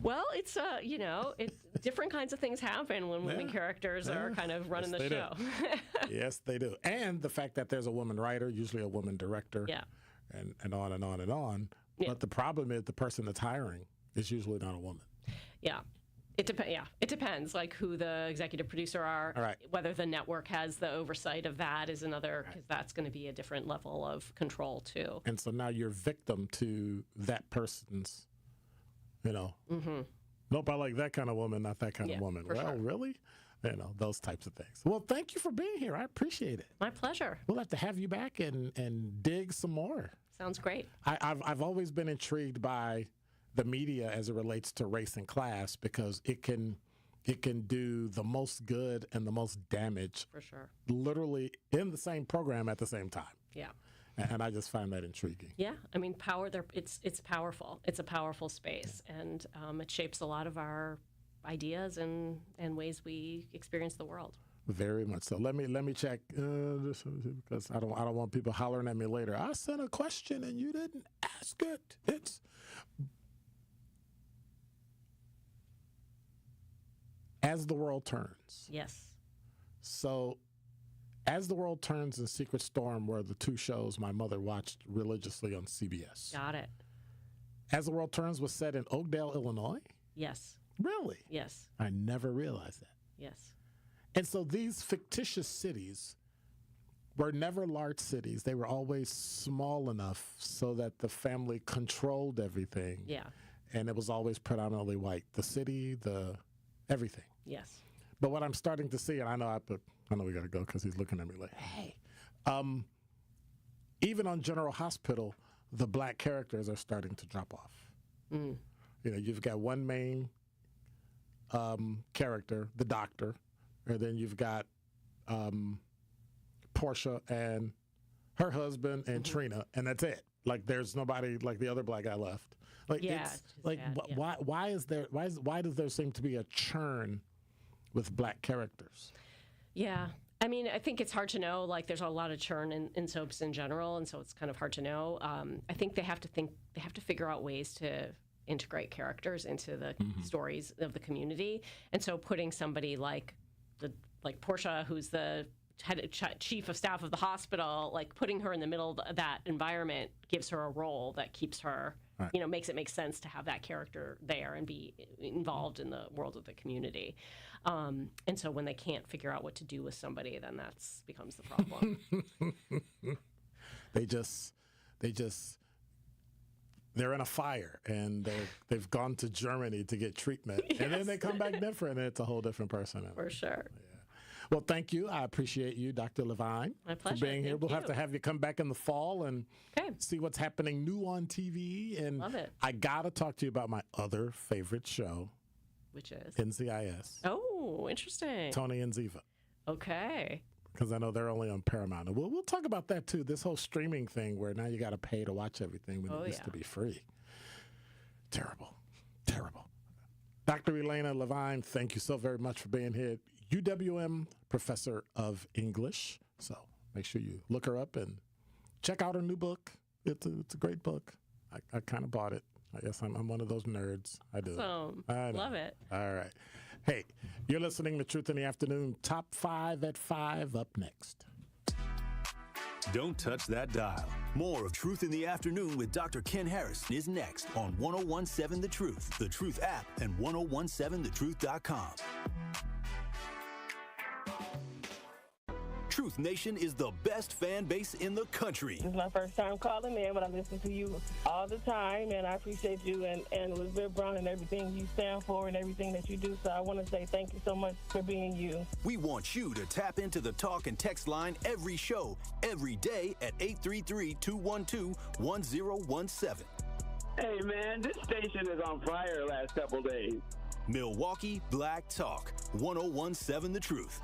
Speaker 19: Well, it's you know, different kinds of things happen when women characters are kind of running the show.
Speaker 1: Yes, they do. And the fact that there's a woman writer, usually a woman director, and on and on and on.
Speaker 19: Yeah.
Speaker 1: But the problem is the person that's hiring is usually not a woman.
Speaker 19: Yeah. It depends, like who the executive producer are.
Speaker 1: Right.
Speaker 19: Whether the network has the oversight of that is another, because that's going to be a different level of control too.
Speaker 1: And so now you're victim to that person's, you know, nope, I like that kind of woman, not that kind of woman. Well,
Speaker 19: sure.
Speaker 1: really? You know, those types of things. Well, thank you for being here. I appreciate it.
Speaker 19: My pleasure.
Speaker 1: We'll have to have you back and dig some more.
Speaker 19: Sounds great.
Speaker 1: I've always been intrigued by the media as it relates to race and class, because it can do the most good and the most damage
Speaker 19: for sure, literally
Speaker 1: in the same program at the same time.
Speaker 19: Yeah.
Speaker 1: And I just find that intriguing.
Speaker 19: Yeah, I mean, power. It's powerful. It's a powerful space, and it shapes a lot of our ideas and ways we experience the world.
Speaker 1: Very much so. Let me check this, because I don't want people hollering at me later. I sent a question and you didn't ask it. It's As the World Turns.
Speaker 19: Yes.
Speaker 1: So, As the World Turns and Secret Storm were the two shows my mother watched religiously on CBS.
Speaker 19: Got it.
Speaker 1: As the World Turns was set in Oakdale, Illinois?
Speaker 19: Yes.
Speaker 1: Really?
Speaker 19: Yes.
Speaker 1: I never realized that.
Speaker 19: Yes.
Speaker 1: And so these fictitious cities were never large cities. They were always small enough so that the family controlled everything.
Speaker 19: Yeah.
Speaker 1: And it was always predominantly white. The city, everything.
Speaker 19: Yes.
Speaker 1: But what I'm starting to see, and I know we got to go because he's looking at me like, hey. Even on General Hospital, the black characters are starting to drop off. You know, you've got one main character, the doctor, and then you've got Portia and her husband and Trina, and that's it. Like, there's nobody like the other black guy left. Like, it's like, why does there seem to be a churn with black characters?
Speaker 19: Yeah. I mean, I think it's hard to know. Like, there's a lot of churn in soaps in general, and so it's kind of hard to know. I think they have to figure out ways to integrate characters into the stories of the community. And so putting somebody like Portia, who's the chief of staff of the hospital, like putting her in the middle of that environment gives her a role that keeps her, you know, makes it make sense to have that character there and be involved in the world of the community. And so when they can't figure out what to do with somebody, then that's becomes the problem.
Speaker 1: They're in a fire and they've gone to Germany to get treatment, and then they come back different, and it's a whole different person.
Speaker 19: For sure.
Speaker 1: Yeah. Well, thank you. I appreciate you, Dr. Levine,
Speaker 19: My pleasure.
Speaker 1: for being here.
Speaker 19: Thank
Speaker 1: We'll
Speaker 19: you.
Speaker 1: have to have you come back in the fall and see what's happening new on TV. And
Speaker 19: Love it.
Speaker 1: I got to talk to you about my other favorite show,
Speaker 19: which is
Speaker 1: NCIS.
Speaker 19: Oh, interesting.
Speaker 1: Tony and Ziva.
Speaker 19: Okay.
Speaker 1: Because I know they're only on Paramount. And we'll talk about that, too. This whole streaming thing where now you got to pay to watch everything when it used to be free. Terrible. Terrible. Dr. Elaina Levine, thank you so very much for being here. UWM Professor of English. So make sure you look her up and check out her new book. It's a great book. I kind of bought it. Yes, I'm one of those nerds. I do.
Speaker 19: Awesome.
Speaker 1: I know.
Speaker 19: Love it.
Speaker 1: All right. Hey, you're listening to Truth in the Afternoon. Top 5 at 5 up next.
Speaker 2: Don't touch that dial. More of Truth in the Afternoon with Dr. Ken Harris is next on 1017 The Truth, The Truth app, and 1017thetruth.com. Truth Nation is the best fan base in the country.
Speaker 13: This is my first time calling in, but I listen to you all the time, and I appreciate you and Elizabeth Brown and everything you stand for and everything that you do. So I want to say thank you so much for being you.
Speaker 2: We want you to tap into the talk and text line every show, every day at 833-212-1017.
Speaker 14: Hey, man, this station is on fire the last couple days.
Speaker 2: Milwaukee Black Talk, 1017 The Truth.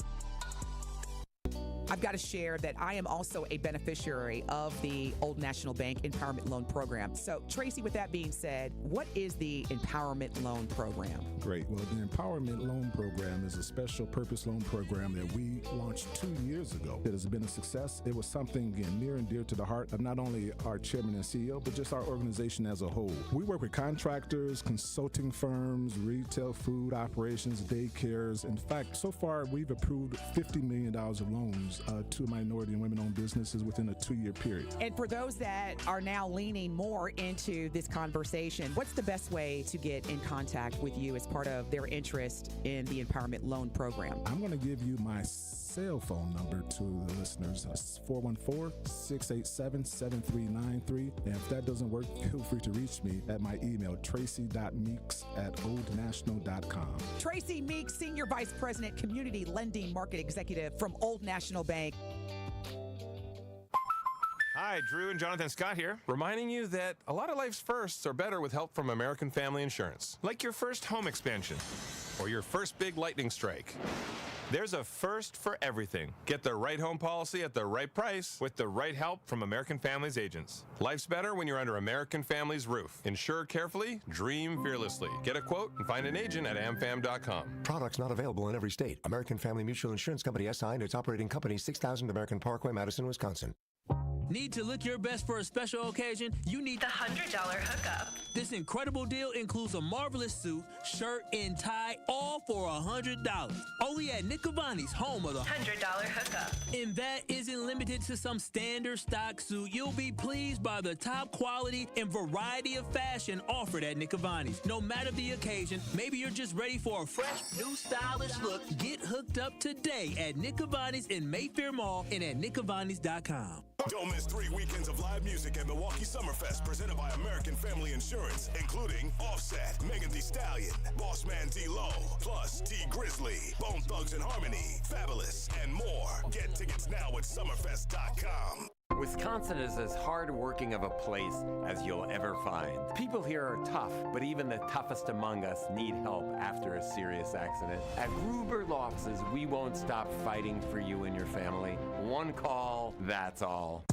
Speaker 16: I've got to share that I am also a beneficiary of the Old National Bank Empowerment Loan Program. So, Tracy, with that being said, what is the Empowerment Loan Program?
Speaker 17: Great. Well, the Empowerment Loan Program is a special purpose loan program that we launched 2 years ago. It has been a success. It was something, again, near and dear to the heart of not only our chairman and CEO, but just our organization as a whole. We work with contractors, consulting firms, retail food operations, daycares. In fact, so far, we've approved $50 million of loans to minority and women-owned businesses within a 2-year period.
Speaker 16: And for those that are now leaning more into this conversation, what's the best way to get in contact with you as part of their interest in the Empowerment Loan Program?
Speaker 17: I'm going to give you my cell phone number to the listeners. It's 414-687-7393. And if that doesn't work, feel free to reach me at my email, tracy.meeks@oldnational.com.
Speaker 16: Tracy Meeks, Senior Vice President, Community Lending Market Executive from Old National Bank.
Speaker 23: Hi, Drew and Jonathan Scott here, reminding you that a lot of life's firsts are better with help from American Family Insurance. Like your first home expansion or your first big lightning strike. There's a first for everything. Get the right home policy at the right price with the right help from American Family's agents. Life's better when you're under American Family's roof. Insure carefully, dream fearlessly. Get a quote and find an agent at amfam.com.
Speaker 24: Products not available in every state. American Family Mutual Insurance Company SI and its operating company, 6000 American Parkway, Madison, Wisconsin.
Speaker 18: Need to look your best for a special occasion? You need
Speaker 20: the $100 hookup.
Speaker 18: This incredible deal includes a marvelous suit, shirt, and tie, all for $100. Only at Nick Cavani's, home of the
Speaker 20: $100 hookup.
Speaker 18: And that isn't limited to some standard stock suit. You'll be pleased by the top quality and variety of fashion offered at Nick Cavani's. No matter the occasion, maybe you're just ready for a fresh, new stylish look. Get hooked up today at Nick Cavani's in Mayfair Mall and at nickcavani's.com.
Speaker 21: Don't miss 3 weekends of live music at Milwaukee Summerfest presented by American Family Insurance, including Offset, Megan Thee Stallion, Bossman D-Lo, plus T Grizzly, Bone Thugs and Harmony, Fabulous, and more. Get tickets now at summerfest.com.
Speaker 9: Wisconsin is as hard-working of a place as you'll ever find. People here are tough, but even the toughest among us need help after a serious accident. At Gruber Law Offices, we won't stop fighting for you and your family. One call, that's all.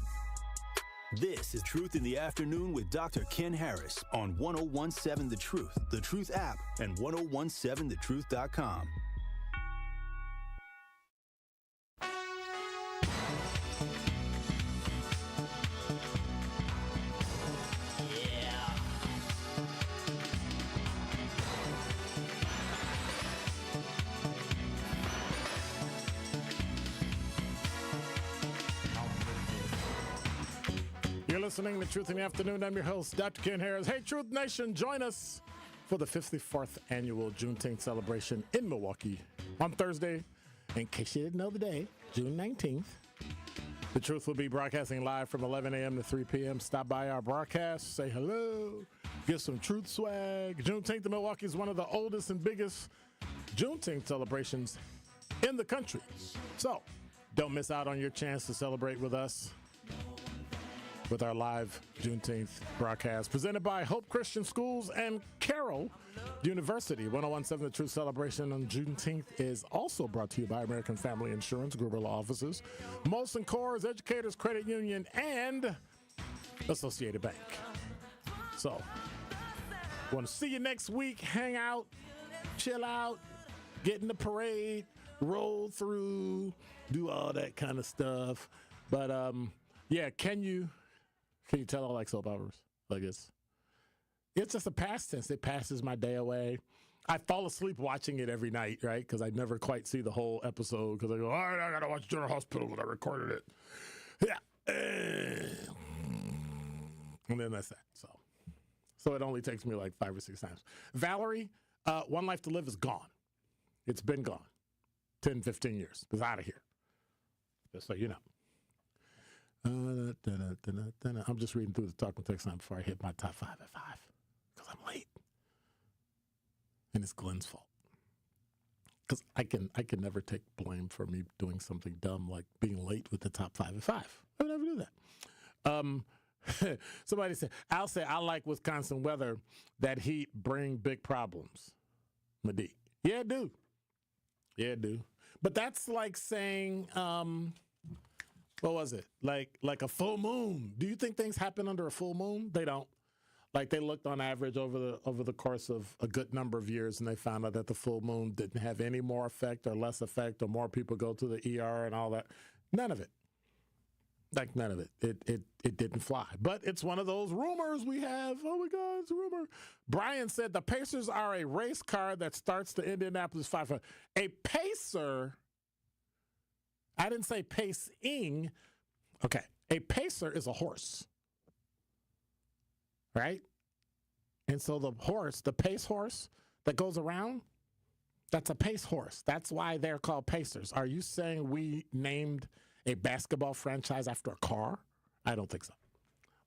Speaker 2: This is Truth in the Afternoon with Dr. Ken Harris on 1017 The Truth app, and 1017thetruth.com.
Speaker 1: You're listening to Truth in the Afternoon. I'm your host, Dr. Ken Harris. Hey, Truth Nation, join us for the 54th annual Juneteenth celebration in Milwaukee on Thursday. In case you didn't know the day, June 19th. The Truth will be broadcasting live from 11 a.m. to 3 p.m. Stop by our broadcast, say hello, get some Truth swag. Juneteenth in Milwaukee is one of the oldest and biggest Juneteenth celebrations in the country. So don't miss out on your chance to celebrate with us with our live Juneteenth broadcast presented by Hope Christian Schools and Carroll University. 1017 The Truth celebration on Juneteenth is also brought to you by American Family Insurance, Gruber Law Offices, Molson Coors, Educators Credit Union, and Associated Bank. So, want to see you next week. Hang out, chill out, get in the parade, roll through, do all that kind of stuff. But, yeah, can you tell I like soap operas? Like It's just a past tense. It passes my day away. I fall asleep watching it every night, right? Because I never quite see the whole episode because I go, all right, I got to watch General Hospital when I recorded it. Yeah. And then that's that. So it only takes me like 5 or 6 times. Valerie, One Life to Live is gone. It's been gone. 10, 15 years. It's out of here. Just so you know. I'm just reading through the talking text line before I hit my top 5 at 5 because I'm late. And it's Glenn's fault. Because I can never take blame for me doing something dumb like being late with the top 5 at 5. I would never do that. Somebody said, I'll say I like Wisconsin weather. That heat bring big problems. Madi. Yeah, it do. Yeah, it do. But that's like saying, what was it? Like a full moon. Do you think things happen under a full moon? They don't. Like they looked on average over the course of a good number of years, and they found out that the full moon didn't have any more effect or less effect, or more people go to the ER and all that. None of it. Like none of it. It didn't fly. But it's one of those rumors we have. Oh my God, it's a rumor. Brian said the Pacers are a race car that starts the Indianapolis 500. A pacer. I didn't say pacing. Okay. A pacer is a horse. Right? And so the horse, the pace horse that goes around, that's a pace horse. That's why they're called Pacers. Are you saying we named a basketball franchise after a car? I don't think so.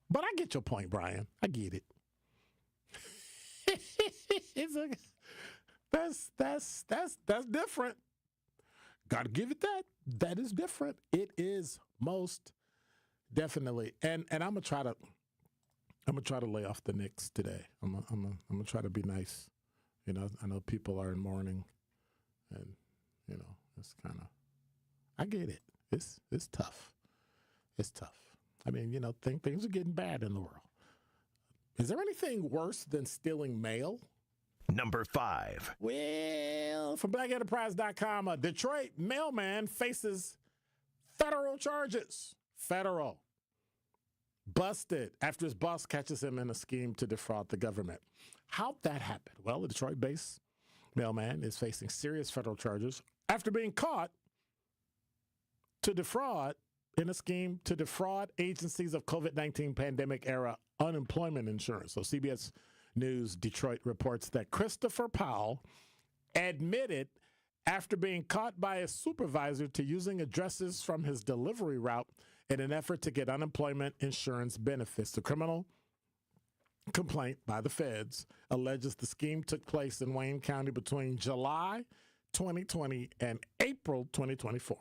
Speaker 1: But I get your point, Brian. I get it. That's different. Got to give it that. That is different. It is most definitely. And I'm gonna try to lay off the Knicks today. I'm gonna try to be nice. You know, I know people are in mourning, and you know, it's kind of. I get it. It's tough. It's tough. I mean, you know, things are getting bad in the world. Is there anything worse than stealing mail?
Speaker 21: Number 5.
Speaker 1: Well, from BlackEnterprise.com, a Detroit mailman faces federal charges. Federal. Busted after his boss catches him in a scheme to defraud the government. How'd that happen? Well, the Detroit-based mailman is facing serious federal charges after being caught to defraud in a scheme to defraud agencies of COVID-19 pandemic-era unemployment insurance. So CBS News Detroit reports that Christopher Powell admitted after being caught by a supervisor to using addresses from his delivery route in an effort to get unemployment insurance benefits. The criminal complaint by the feds alleges the scheme took place in Wayne County between July 2020 and April 2024.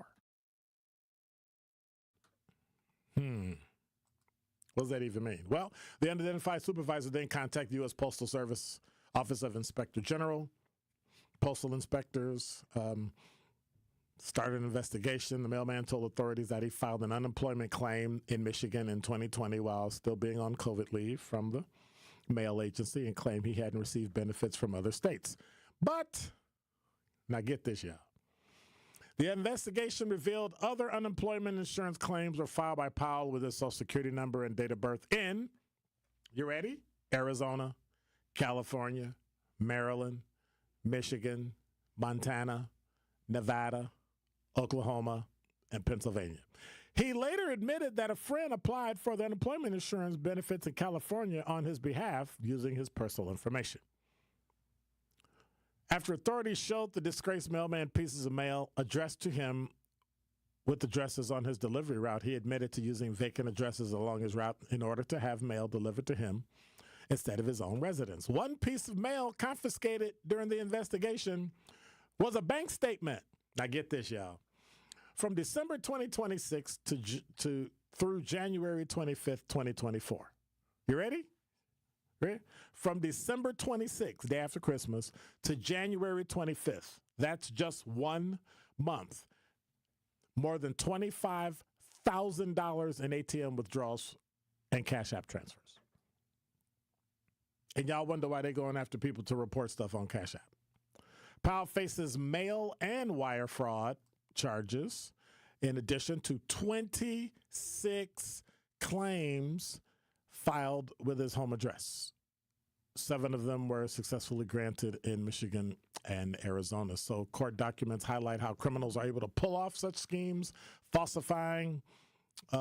Speaker 1: What does that even mean? Well, the unidentified supervisor then contacted the U.S. Postal Service Office of Inspector General. Postal inspectors started an investigation. The mailman told authorities that he filed an unemployment claim in Michigan in 2020 while still being on COVID leave from the mail agency and claimed he hadn't received benefits from other states. But, now get this, y'all. The investigation revealed other unemployment insurance claims were filed by Powell with his Social Security number and date of birth in, you ready? Arizona, California, Maryland, Michigan, Montana, Nevada, Oklahoma, and Pennsylvania. He later admitted that a friend applied for the unemployment insurance benefits in California on his behalf using his personal information. After authorities showed the disgraced mailman pieces of mail addressed to him with addresses on his delivery route, he admitted to using vacant addresses along his route in order to have mail delivered to him instead of his own residence. One piece of mail confiscated during the investigation was a bank statement. Now get this, y'all. From December 2026 through January 25th, 2024. You ready? Ready? From December 26th, day after Christmas, to January 25th. That's just 1 month. More than $25,000 in ATM withdrawals and Cash App transfers. And y'all wonder why they're going after people to report stuff on Cash App. Powell faces mail and wire fraud charges in addition to 26 claims filed with his home address. 7 of them were successfully granted in Michigan and Arizona. So court documents highlight how criminals are able to pull off such schemes, falsifying,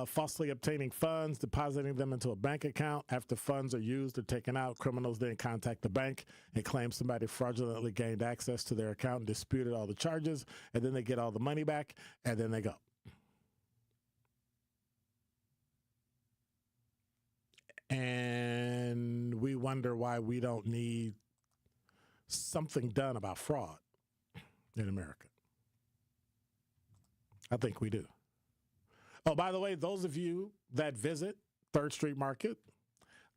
Speaker 1: falsely obtaining funds, depositing them into a bank account. After funds are used or taken out, criminals then contact the bank and claim somebody fraudulently gained access to their account and disputed all the charges, and then they get all the money back, and then they go. And we wonder why we don't need something done about fraud in America. I think we do. Oh, by the way, those of you that visit 3rd Street Market,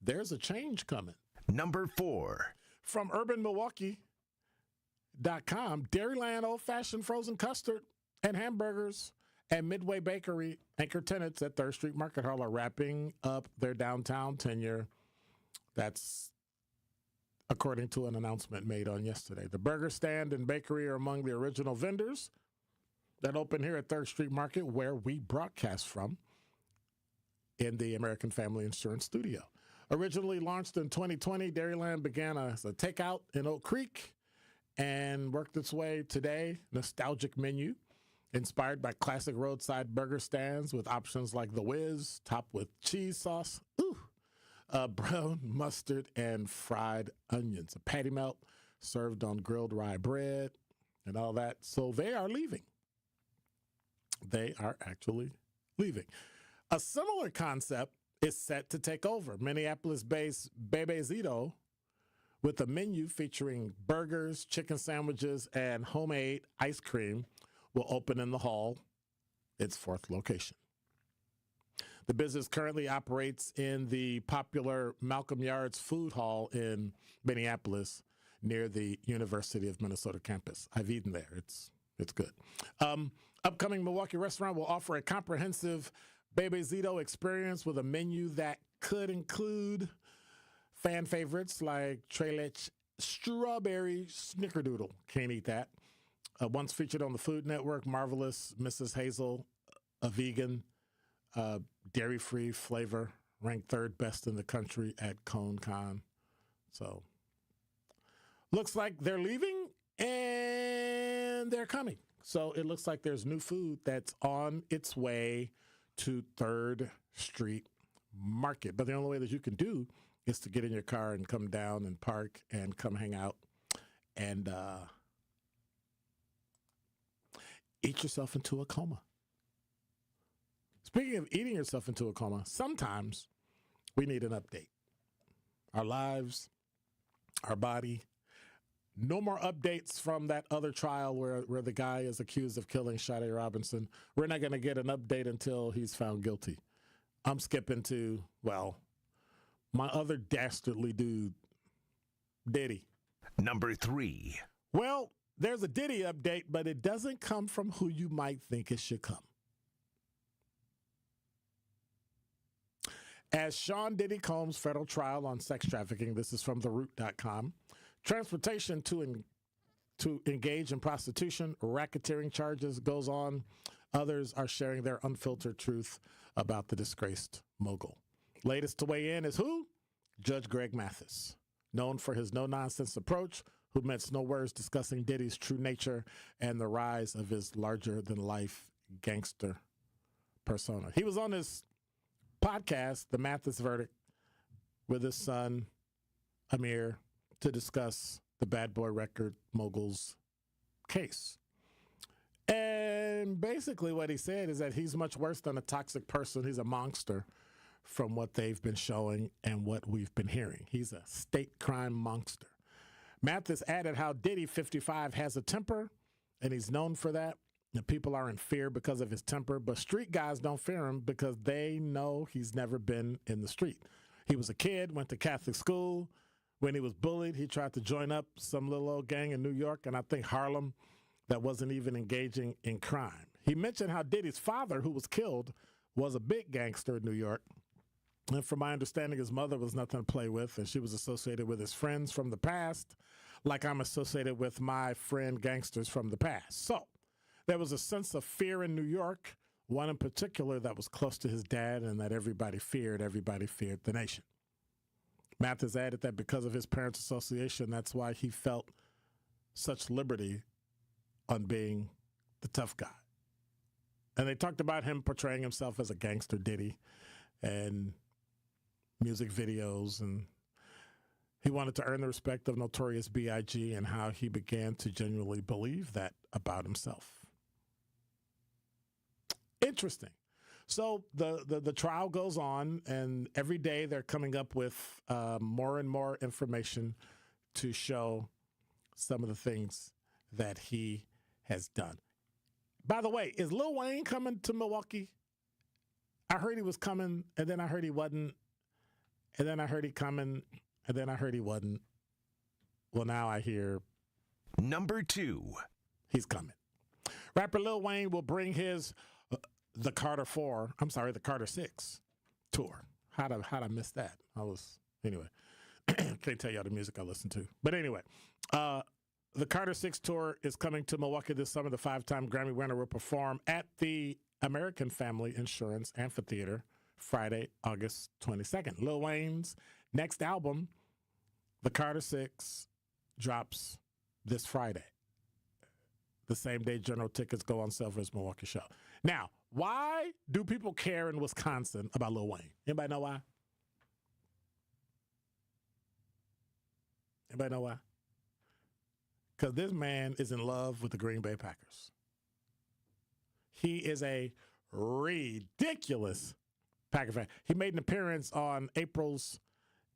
Speaker 1: there's a change coming.
Speaker 21: Number 4.
Speaker 1: From urbanmilwaukee.com, Dairyland old-fashioned frozen custard and hamburgers and Midway Bakery, anchor tenants at 3rd Street Market Hall, are wrapping up their downtown tenure. That's according to an announcement made on yesterday. The burger stand and bakery are among the original vendors that opened here at 3rd Street Market, where we broadcast from in the American Family Insurance studio. Originally launched in 2020, Dairyland began as a takeout in Oak Creek and worked its way today. Nostalgic menu inspired by classic roadside burger stands with options like the Whiz, topped with cheese sauce, brown mustard, and fried onions. A patty melt served on grilled rye bread and all that. So they are leaving. They are actually leaving. A similar concept is set to take over. Minneapolis-based Bebezito, with a menu featuring burgers, chicken sandwiches, and homemade ice cream, will open in the hall, its 4th location. The business currently operates in the popular Malcolm Yards Food Hall in Minneapolis near the University of Minnesota campus. I've eaten there. It's good. Upcoming Milwaukee restaurant will offer a comprehensive Bebezito experience with a menu that could include fan favorites like Tres Leche Strawberry Snickerdoodle. Can't eat that. Once featured on the Food Network, Marvelous Mrs. Hazel, a vegan, dairy-free flavor, ranked 3rd best in the country at ConeCon. So, looks like they're leaving and they're coming. So it looks like there's new food that's on its way to 3rd Street Market. But the only way that you can do is to get in your car and come down and park and come hang out and eat yourself into a coma. Speaking of eating yourself into a coma, sometimes we need an update. Our lives, our body. No more updates from that other trial where the guy is accused of killing Sade Robinson. We're not going to get an update until he's found guilty. I'm skipping to, well, my other dastardly dude, Diddy.
Speaker 21: Number 3.
Speaker 1: Well, there's a Diddy update, but it doesn't come from who you might think it should come. As Sean Diddy Combs' federal trial on sex trafficking, this is from TheRoot.com, transportation to engage in prostitution, racketeering charges goes on. Others are sharing their unfiltered truth about the disgraced mogul. Latest to weigh in is who? Judge Greg Mathis, known for his no-nonsense approach, who mints no words discussing Diddy's true nature and the rise of his larger-than-life gangster persona. He was on his podcast, The Mathis Verdict, with his son, Amir, to discuss the Bad Boy Record mogul's case. And basically what he said is that he's much worse than a toxic person. He's a monster from what they've been showing and what we've been hearing. He's a state crime monster. Mathis added how Diddy, 55, has a temper, and he's known for that. And people are in fear because of his temper, but street guys don't fear him because they know he's never been in the street. He was a kid, went to Catholic school. When he was bullied, he tried to join up some little old gang in New York, and I think Harlem, that wasn't even engaging in crime. He mentioned how Diddy's father, who was killed, was a big gangster in New York. And from my understanding, his mother was nothing to play with, and she was associated with his friends from the past, like I'm associated with my friend gangsters from the past. So there was a sense of fear in New York, one in particular that was close to his dad and that everybody feared the nation. Mathis added that because of his parents' association, that's why he felt such liberty on being the tough guy. And they talked about him portraying himself as a gangster Diddy and music videos, and he wanted to earn the respect of Notorious B.I.G. and how he began to genuinely believe that about himself. Interesting. So the trial goes on, and every day they're coming up with more and more information to show some of the things that he has done. By the way, is Lil Wayne coming to Milwaukee? I heard he was coming, and then I heard he wasn't, and then I heard he coming, and then I heard he wasn't. Well, now I hear
Speaker 21: number 2.
Speaker 1: He's coming. Rapper Lil Wayne will bring his the Carter 6 tour. How'd I miss that? Anyway, can't tell y'all the music I listen to. But anyway, the Carter 6 tour is coming to Milwaukee this summer. The 5-time Grammy winner will perform at the American Family Insurance Amphitheater Friday, August 22nd. Lil Wayne's next album, The Carter 6, drops this Friday, the same day general tickets go on sale for his Milwaukee show. Now, why do people care in Wisconsin about Lil Wayne? Anybody know why? Anybody know why? Because this man is in love with the Green Bay Packers. He is a ridiculous Packer fan. He made an appearance on April's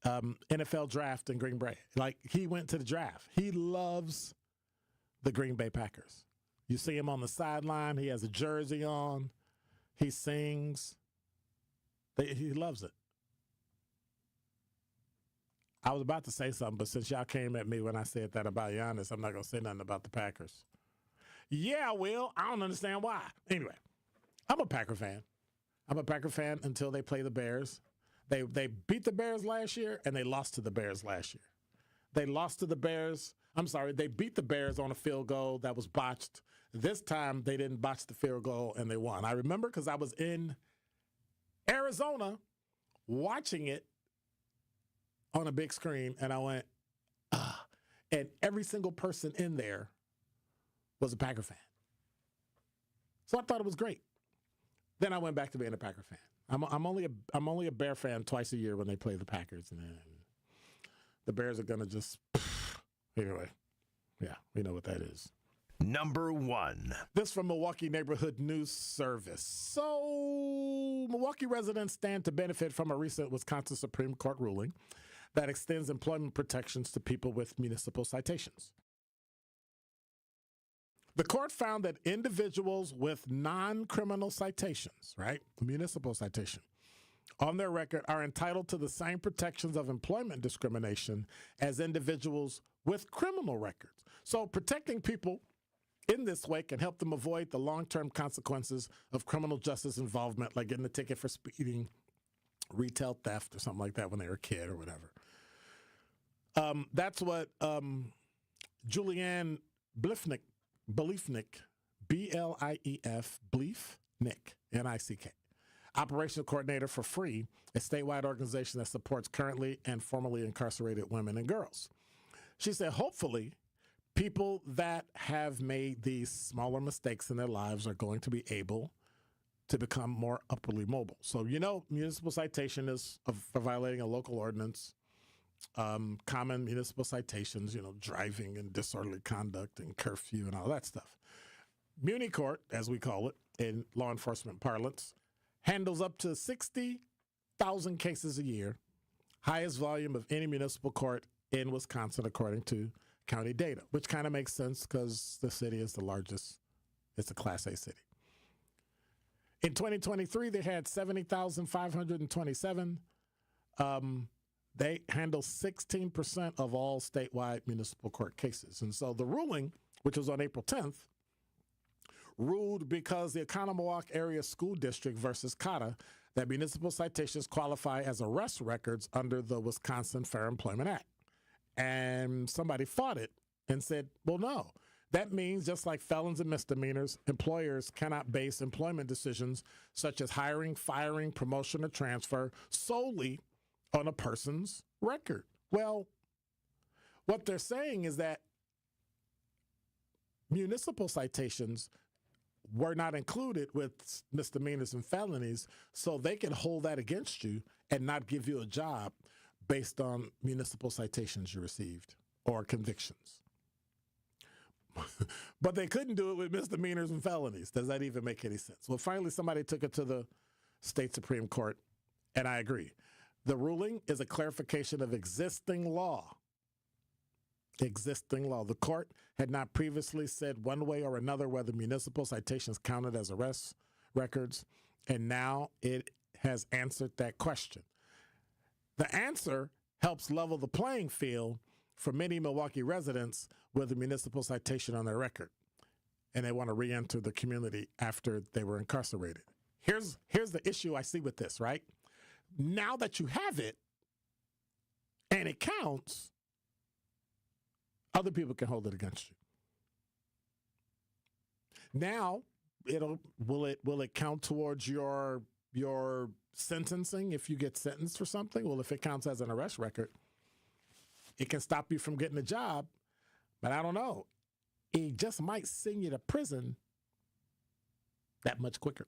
Speaker 1: NFL draft in Green Bay. Like, he went to the draft. He loves the Green Bay Packers. You see him on the sideline. He has a jersey on. He sings. He loves it. I was about to say something, but since y'all came at me when I said that about Giannis, I'm not going to say nothing about the Packers. Yeah, I will. I don't understand why. Anyway, I'm a Packer fan. I'm a Packer fan until they play the Bears. They beat the Bears last year, and they lost to the Bears last year. They lost to the Bears. They beat the Bears on a field goal that was botched. This time, they didn't botch the field goal, and they won. I remember because I was in Arizona watching it on a big screen, and I went, ah. And every single person in there was a Packer fan. So I thought it was great. Then I went back to being a Packer fan. I'm only a Bear fan twice a year when they play the Packers, and then the Bears are gonna just anyway. Yeah, we know what that is.
Speaker 21: Number 1.
Speaker 1: This from Milwaukee Neighborhood News Service. So Milwaukee residents stand to benefit from a recent Wisconsin Supreme Court ruling that extends employment protections to people with municipal citations. The court found that individuals with non-criminal citations, right, municipal citation, on their record are entitled to the same protections of employment discrimination as individuals with criminal records. So protecting people in this way can help them avoid the long-term consequences of criminal justice involvement, like getting a ticket for speeding, retail theft, or something like that when they were a kid or whatever. That's what Julianne Bliefnick, B-L-I-E-F, Bliefnick, N-I-C-K, operational coordinator for FREE, a statewide organization that supports currently and formerly incarcerated women and girls. She said, hopefully, people that have made these smaller mistakes in their lives are going to be able to become more upwardly mobile. So, municipal citation is for violating a local ordinance. Common municipal citations, driving and disorderly conduct and curfew and all that stuff. Muni court, as we call it in law enforcement parlance, handles up to 60,000 cases a year, highest volume of any municipal court in Wisconsin, according to county data, which kind of makes sense because the city is the largest. It's a Class A city. In 2023, they had 70,527. They handle 16% of all statewide municipal court cases. And so the ruling, which was on April 10th, ruled because the Oconomowoc Area School District versus CATA that municipal citations qualify as arrest records under the Wisconsin Fair Employment Act. And somebody fought it and said, well, no. That means just like felons and misdemeanors, employers cannot base employment decisions such as hiring, firing, promotion, or transfer solely on a person's record. Well, what they're saying is that municipal citations were not included with misdemeanors and felonies, so they can hold that against you and not give you a job based on municipal citations you received or convictions. But they couldn't do it with misdemeanors and felonies. Does that even make any sense? Well, finally, somebody took it to the state Supreme Court, and I agree. The ruling is a clarification of existing law. Existing law. The court had not previously said one way or another whether municipal citations counted as arrest records, and now it has answered that question. The answer helps level the playing field for many Milwaukee residents with a municipal citation on their record, and they want to re-enter the community after they were incarcerated. Here's the issue I see with this, right? Now that you have it and it counts, other people can hold it against you. Now, will it count towards your sentencing if you get sentenced for something? Well, if it counts as an arrest record, it can stop you from getting a job, but I don't know. It just might send you to prison that much quicker.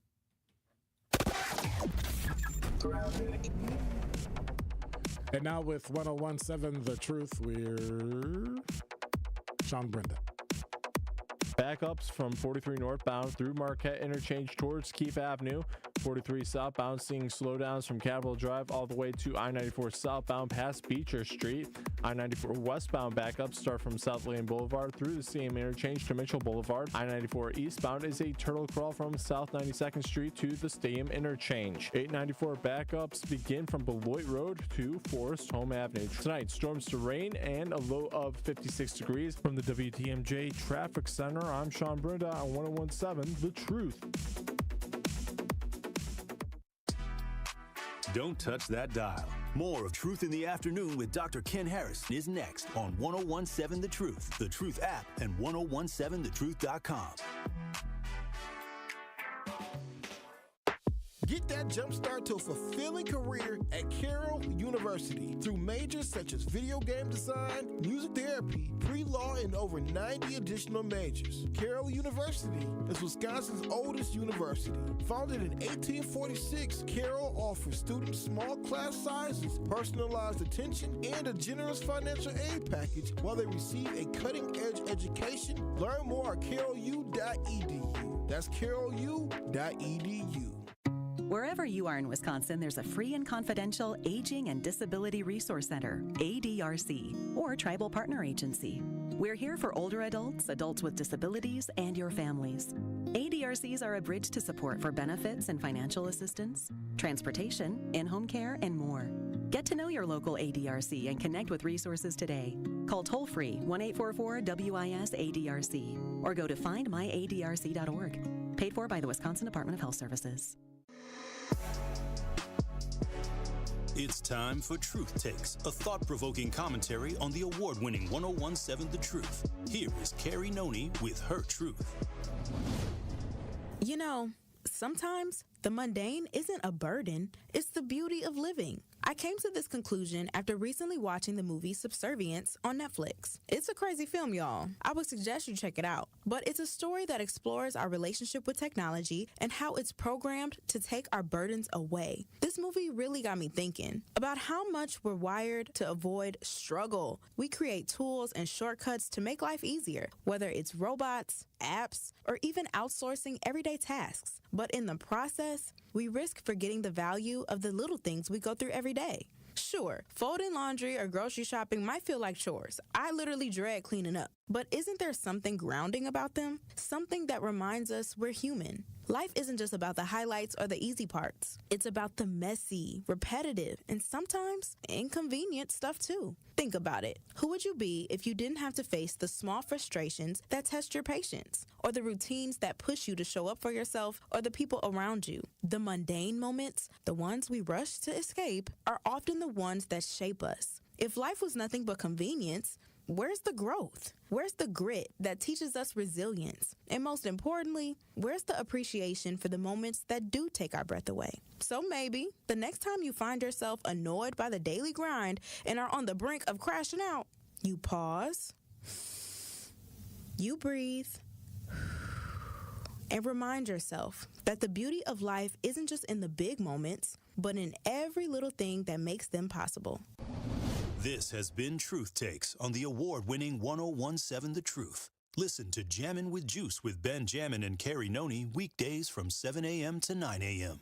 Speaker 1: And now with 101.7 The Truth, we're Sean Brenda.
Speaker 3: Backups from 43 northbound through Marquette Interchange towards Keefe Avenue. 43 southbound seeing slowdowns from Capitol Drive all the way to I-94 southbound past Beecher Street. I-94 westbound backups start from South Lane Boulevard through the CM Interchange to Mitchell Boulevard. I-94 eastbound is a turtle crawl from South 92nd Street to the Stadium Interchange. 894 backups begin from Beloit Road to Forest Home Avenue. Tonight, storms to rain and a low of 56 degrees. From the WTMJ Traffic Center, I'm Sean Brenda on 101.7 The Truth.
Speaker 2: Don't touch that dial. More of Truth in the Afternoon with Dr. Ken Harris is next on 101.7 The Truth, The Truth app, and 1017thetruth.com.
Speaker 12: Get that jump start to a fulfilling career at Carroll University through majors such as video game design, music therapy, pre-law, and over 90 additional majors. Carroll University is Wisconsin's oldest university. Founded in 1846, Carroll offers students small class sizes, personalized attention, and a generous financial aid package while they receive a cutting-edge education. Learn more at carrollu.edu. That's carrollu.edu.
Speaker 4: Wherever you are in Wisconsin, there's a free and confidential Aging and Disability Resource Center, ADRC, or Tribal Partner Agency. We're here for older adults, adults with disabilities, and your families. ADRCs are a bridge to support for benefits and financial assistance, transportation, in-home care, and more. Get to know your local ADRC and connect with resources today. Call toll-free 1-844-WIS-ADRC or go to findmyadrc.org. Paid for by the Wisconsin Department of Health Services.
Speaker 2: It's time for Truth Takes, a thought-provoking commentary on the award-winning 101.7 The Truth. Here is Carrie Noni with her truth.
Speaker 15: You know, sometimes the mundane isn't a burden, it's the beauty of living. I came to this conclusion after recently watching the movie Subservience on Netflix. It's a crazy film, y'all. I would suggest you check it out. But it's a story that explores our relationship with technology and how it's programmed to take our burdens away. This movie really got me thinking about how much we're wired to avoid struggle. We create tools and shortcuts to make life easier, whether it's robots, apps, or even outsourcing everyday tasks. But in the process, we risk forgetting the value of the little things we go through every day. Sure, folding laundry or grocery shopping might feel like chores. I literally dread cleaning up. But isn't there something grounding about them? Something that reminds us we're human. Life isn't just about the highlights or the easy parts. It's about the messy, repetitive, and sometimes inconvenient stuff too. Think about it. Who would you be if you didn't have to face the small frustrations that test your patience, or the routines that push you to show up for yourself or the people around you? The mundane moments, the ones we rush to escape, are often the ones that shape us. If life was nothing but convenience, where's the growth? Where's the grit that teaches us resilience? And most importantly, where's the appreciation for the moments that do take our breath away? So maybe the next time you find yourself annoyed by the daily grind and are on the brink of crashing out, you pause, you breathe, and remind yourself that the beauty of life isn't just in the big moments, but in every little thing that makes them possible.
Speaker 2: This has been Truth Takes on the award-winning 1017 The Truth. Listen to Jammin' with Juice with Ben Jammin and Carrie Noni weekdays from 7 a.m. to 9 a.m.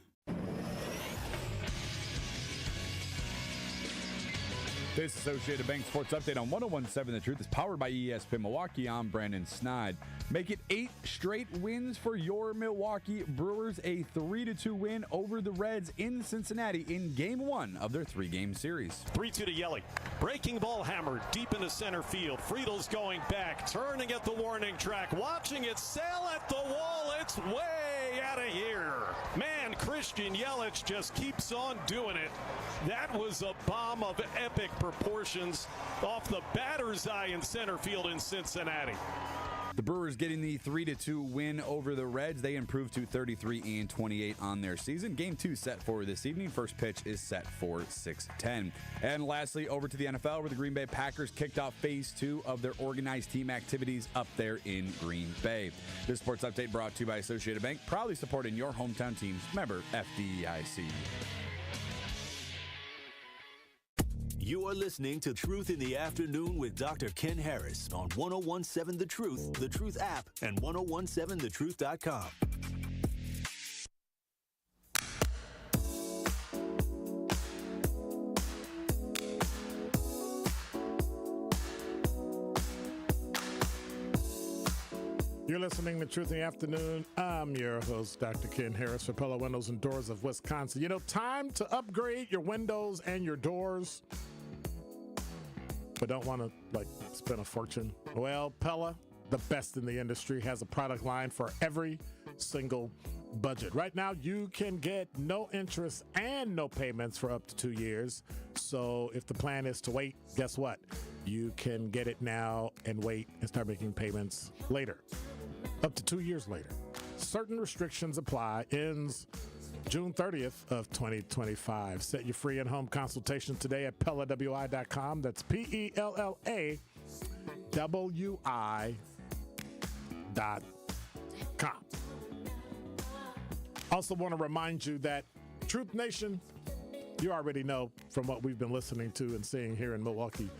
Speaker 5: This Associated Bank Sports Update on 1017 The Truth is powered by ESPN Milwaukee. I'm Brandon Snide. Make it 8 straight wins for your Milwaukee Brewers. A 3-2 win over the Reds in Cincinnati in Game 1 of their 3-game series.
Speaker 8: 3-2 to Yelly. Breaking ball hammered deep into center field. Friedel's going back, turning at the warning track, watching it sail at the wall. It's way out of here. Man, Christian Yelich just keeps on doing it. That was a bomb of epic proportions off the batter's eye in center field in Cincinnati.
Speaker 5: The Brewers getting the 3-2 win over the Reds. They improved to 33-28 on their season. Game 2 set for this evening. First pitch is set for 6:10. And lastly, over to the NFL, where the Green Bay Packers kicked off Phase 2 of their organized team activities up there in Green Bay. This sports update brought to you by Associated Bank, proudly supporting your hometown teams. Member FDIC.
Speaker 2: You are listening to Truth in the Afternoon with Dr. Ken Harris on 1017 The Truth app, and 1017thetruth.com.
Speaker 1: You're listening to Truth in the Afternoon. I'm your host, Dr. Ken Harris for Pella Windows and Doors of Wisconsin. You know, time to upgrade your windows and your doors, but don't want to spend a fortune. Well, Pella, the best in the industry, has a product line for every single budget. Right now, you can get no interest and no payments for up to 2 years. So if the plan is to wait, guess what? You can get it now and wait and start making payments later, up to 2 years later. Certain restrictions apply. Ends June 30th of 2025. Set your free in-home consultation today at PellaWI.com. That's PellaWI.com. Also want to remind you that Truth Nation, you already know from what we've been listening to and seeing here in Milwaukee,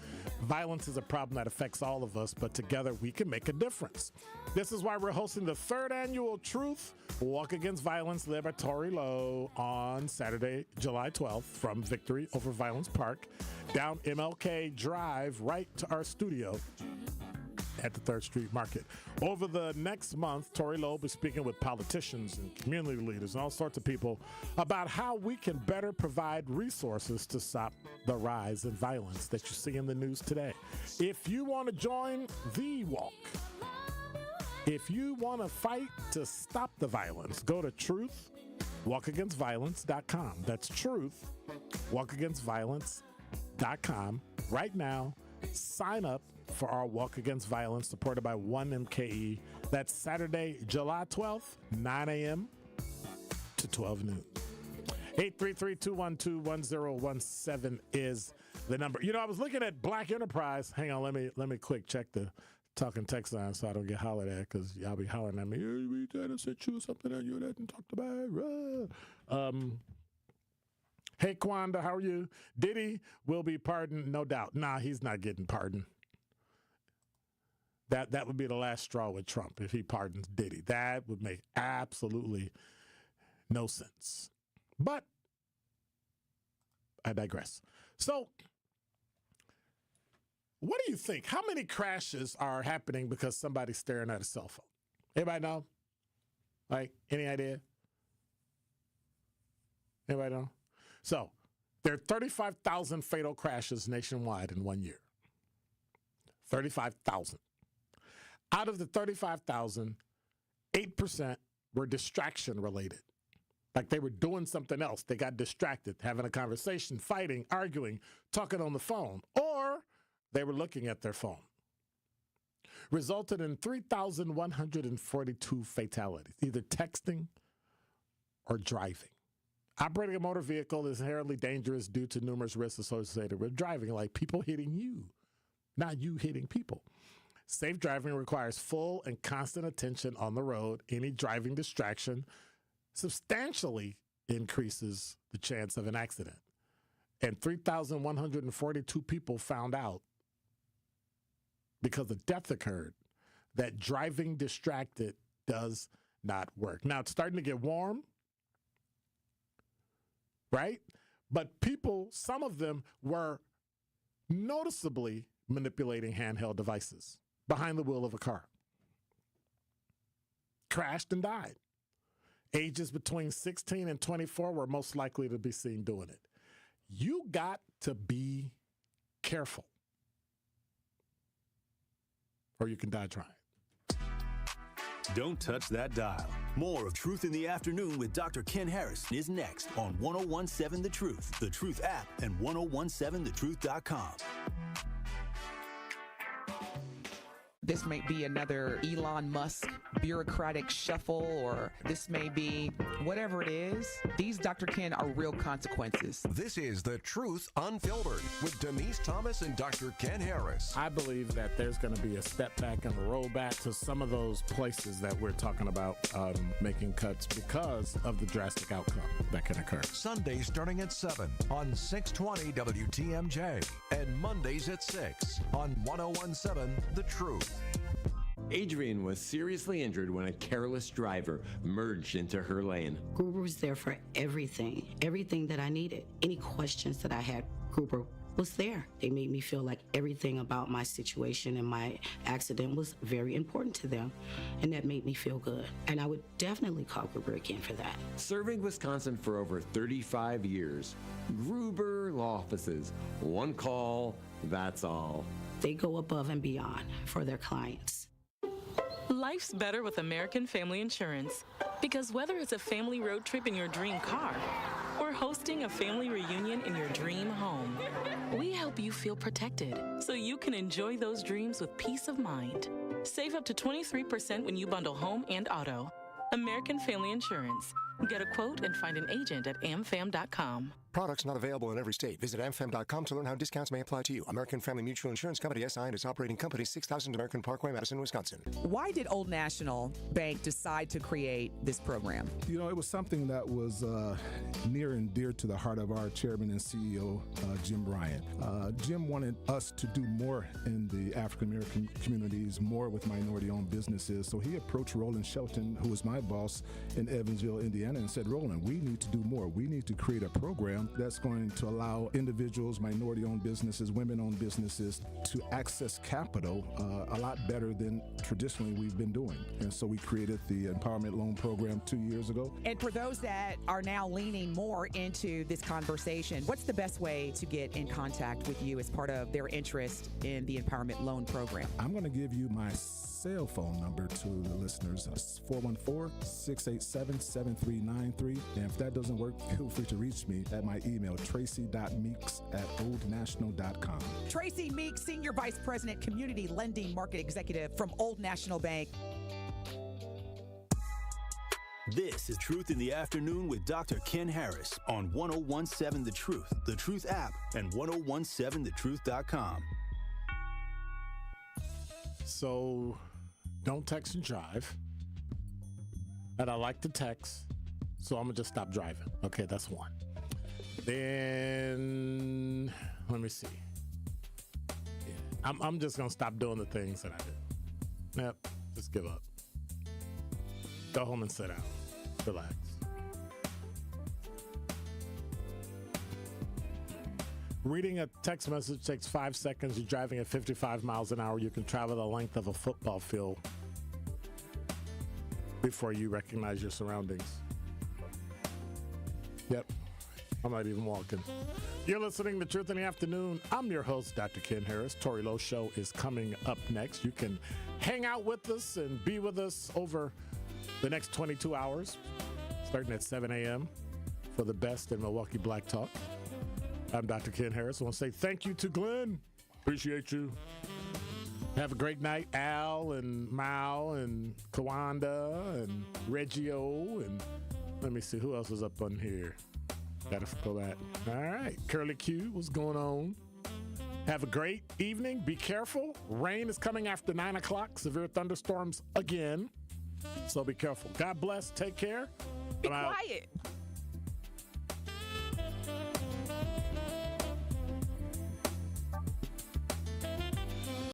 Speaker 1: violence is a problem that affects all of us, but together we can make a difference. This is why we're hosting the 3rd annual Truth Walk Against Violence Liberatory Low on Saturday, July 12th from Victory Over Violence Park down MLK Drive right to our studio at the 3rd Street Market. Over the next month, Tory Lowe will be speaking with politicians and community leaders and all sorts of people about how we can better provide resources to stop the rise in violence that you see in the news today. If you want to join the walk, if you want to fight to stop the violence, go to truthwalkagainstviolence.com. That's truthwalkagainstviolence.com. Right now, sign up for our Walk Against Violence, supported by 1MKE. That's Saturday, July 12th, 9 a.m. to 12 noon. 833-212-1017 is the number. You know, I was looking at Black Enterprise. Hang on, let me quick check the talking text line so I don't get hollered at, because y'all be hollering at me. Hey, we trying to send you something that you didn't talk about. Hey, Kwanda, how are you? Diddy will be pardoned, no doubt. Nah, he's not getting pardoned. That would be the last straw with Trump if he pardons Diddy. That would make absolutely no sense. But I digress. So, what do you think? How many crashes are happening because somebody's staring at a cell phone? Anybody know? Like, any idea? Anybody know? So, there are 35,000 fatal crashes nationwide in 1 year. 35,000. Out of the 35,000, 8% were distraction related. Like they were doing something else. They got distracted, having a conversation, fighting, arguing, talking on the phone, or they were looking at their phone. resulted in 3,142 fatalities, either texting or driving. Operating a motor vehicle is inherently dangerous due to numerous risks associated with driving, like people hitting you, not you hitting people. Safe driving requires full and constant attention on the road. Any driving distraction substantially increases the chance of an accident. And 3,142 people found out, because a death occurred, that driving distracted does not work. Now, it's starting to get warm, right? But people, some of them were noticeably manipulating handheld devices behind the wheel of a car. Crashed and died. Ages between 16 and 24 were most likely to be seen doing it. You got to be careful, or you can die trying.
Speaker 2: Don't touch that dial. More of Truth in the Afternoon with Dr. Ken Harris is next on 1017 The Truth app, and 1017thetruth.com.
Speaker 16: This may be another Elon Musk bureaucratic shuffle, or this may be whatever it is. These, Dr. Ken, are real consequences.
Speaker 7: This is The Truth Unfiltered with Denise Thomas and Dr. Ken Harris.
Speaker 1: I believe that there's going to be a step back and a rollback to some of those places that we're talking about making cuts because of the drastic outcome that can occur.
Speaker 7: Sundays starting at 7 on 620 WTMJ and Mondays at 6 on 1017 The Truth.
Speaker 9: Adrian was seriously injured when a careless driver merged into her lane.
Speaker 10: Gruber was there for everything that I needed. Any questions that I had, Gruber was there. They made me feel like everything about my situation and my accident was very important to them, and that made me feel good. And I would definitely call Gruber again for that.
Speaker 9: Serving Wisconsin for over 35 years, Gruber Law Offices. One call, that's all.
Speaker 10: They go above and beyond for their clients.
Speaker 11: Life's better with American Family Insurance, because whether it's a family road trip in your dream car or hosting a family reunion in your dream home, we help you feel protected so you can enjoy those dreams with peace of mind. Save up to 23% when you bundle home and auto. American Family Insurance. Get a quote and find an agent at amfam.com.
Speaker 24: Products not available in every state. Visit amfam.com to learn how discounts may apply to you. American Family Mutual Insurance Company, SI, and its operating company, 6000 American Parkway, Madison, Wisconsin.
Speaker 16: Why did Old National Bank decide to create this program?
Speaker 17: You know, it was something that was near and dear to the heart of our chairman and CEO, Jim Bryant. Jim wanted us to do more in the African American communities, more with minority-owned businesses. So he approached Roland Shelton, who was my boss in Evansville, Indiana, and said, Roland, we need to do more. We need to create a program that's going to allow individuals, minority-owned businesses, women-owned businesses to access capital a lot better than traditionally we've been doing. And so we created the Empowerment Loan Program 2 years ago.
Speaker 16: And for those that are now leaning more into this conversation, what's the best way to get in contact with you as part of their interest in the Empowerment Loan Program?
Speaker 17: I'm going to give you my cell phone number to the listeners. It's 414-687-7393. And if that doesn't work, feel free to reach me at my email, tracy.meeks@oldnational.com.
Speaker 16: Tracy Meeks, Senior Vice President, Community Lending Market Executive from Old National Bank.
Speaker 2: This is Truth in the Afternoon with Dr. Ken Harris on 1017 The Truth app, and 1017thetruth.com.
Speaker 1: So don't text and drive. And I like to text, so I'm going to just stop driving. Okay, that's one. Then, let me see. Yeah, I'm just going to stop doing the things that I do. Yep, just give up. Go home and sit down. Relax. Reading a text message takes 5 seconds. You're driving at 55 miles an hour. You can travel the length of a football field before you recognize your surroundings. Yep, I'm not even walking. You're listening to Truth in the Afternoon. I'm your host, Dr. Ken Harris. Tori Lowe's show is coming up next. You can hang out with us and be with us over the next 22 hours, starting at 7 a.m. for the best in Milwaukee Black Talk. I'm Dr. Ken Harris. I want to say thank you to Glenn. Appreciate you. Have a great night, Al and Mao and Kawanda and Reggio. And let me see, who else is up on here? Gotta go back. All right, Curly Q, what's going on? Have a great evening. Be careful. Rain is coming after 9 o'clock. Severe thunderstorms again. So be careful. God bless. Take care.
Speaker 6: Be quiet.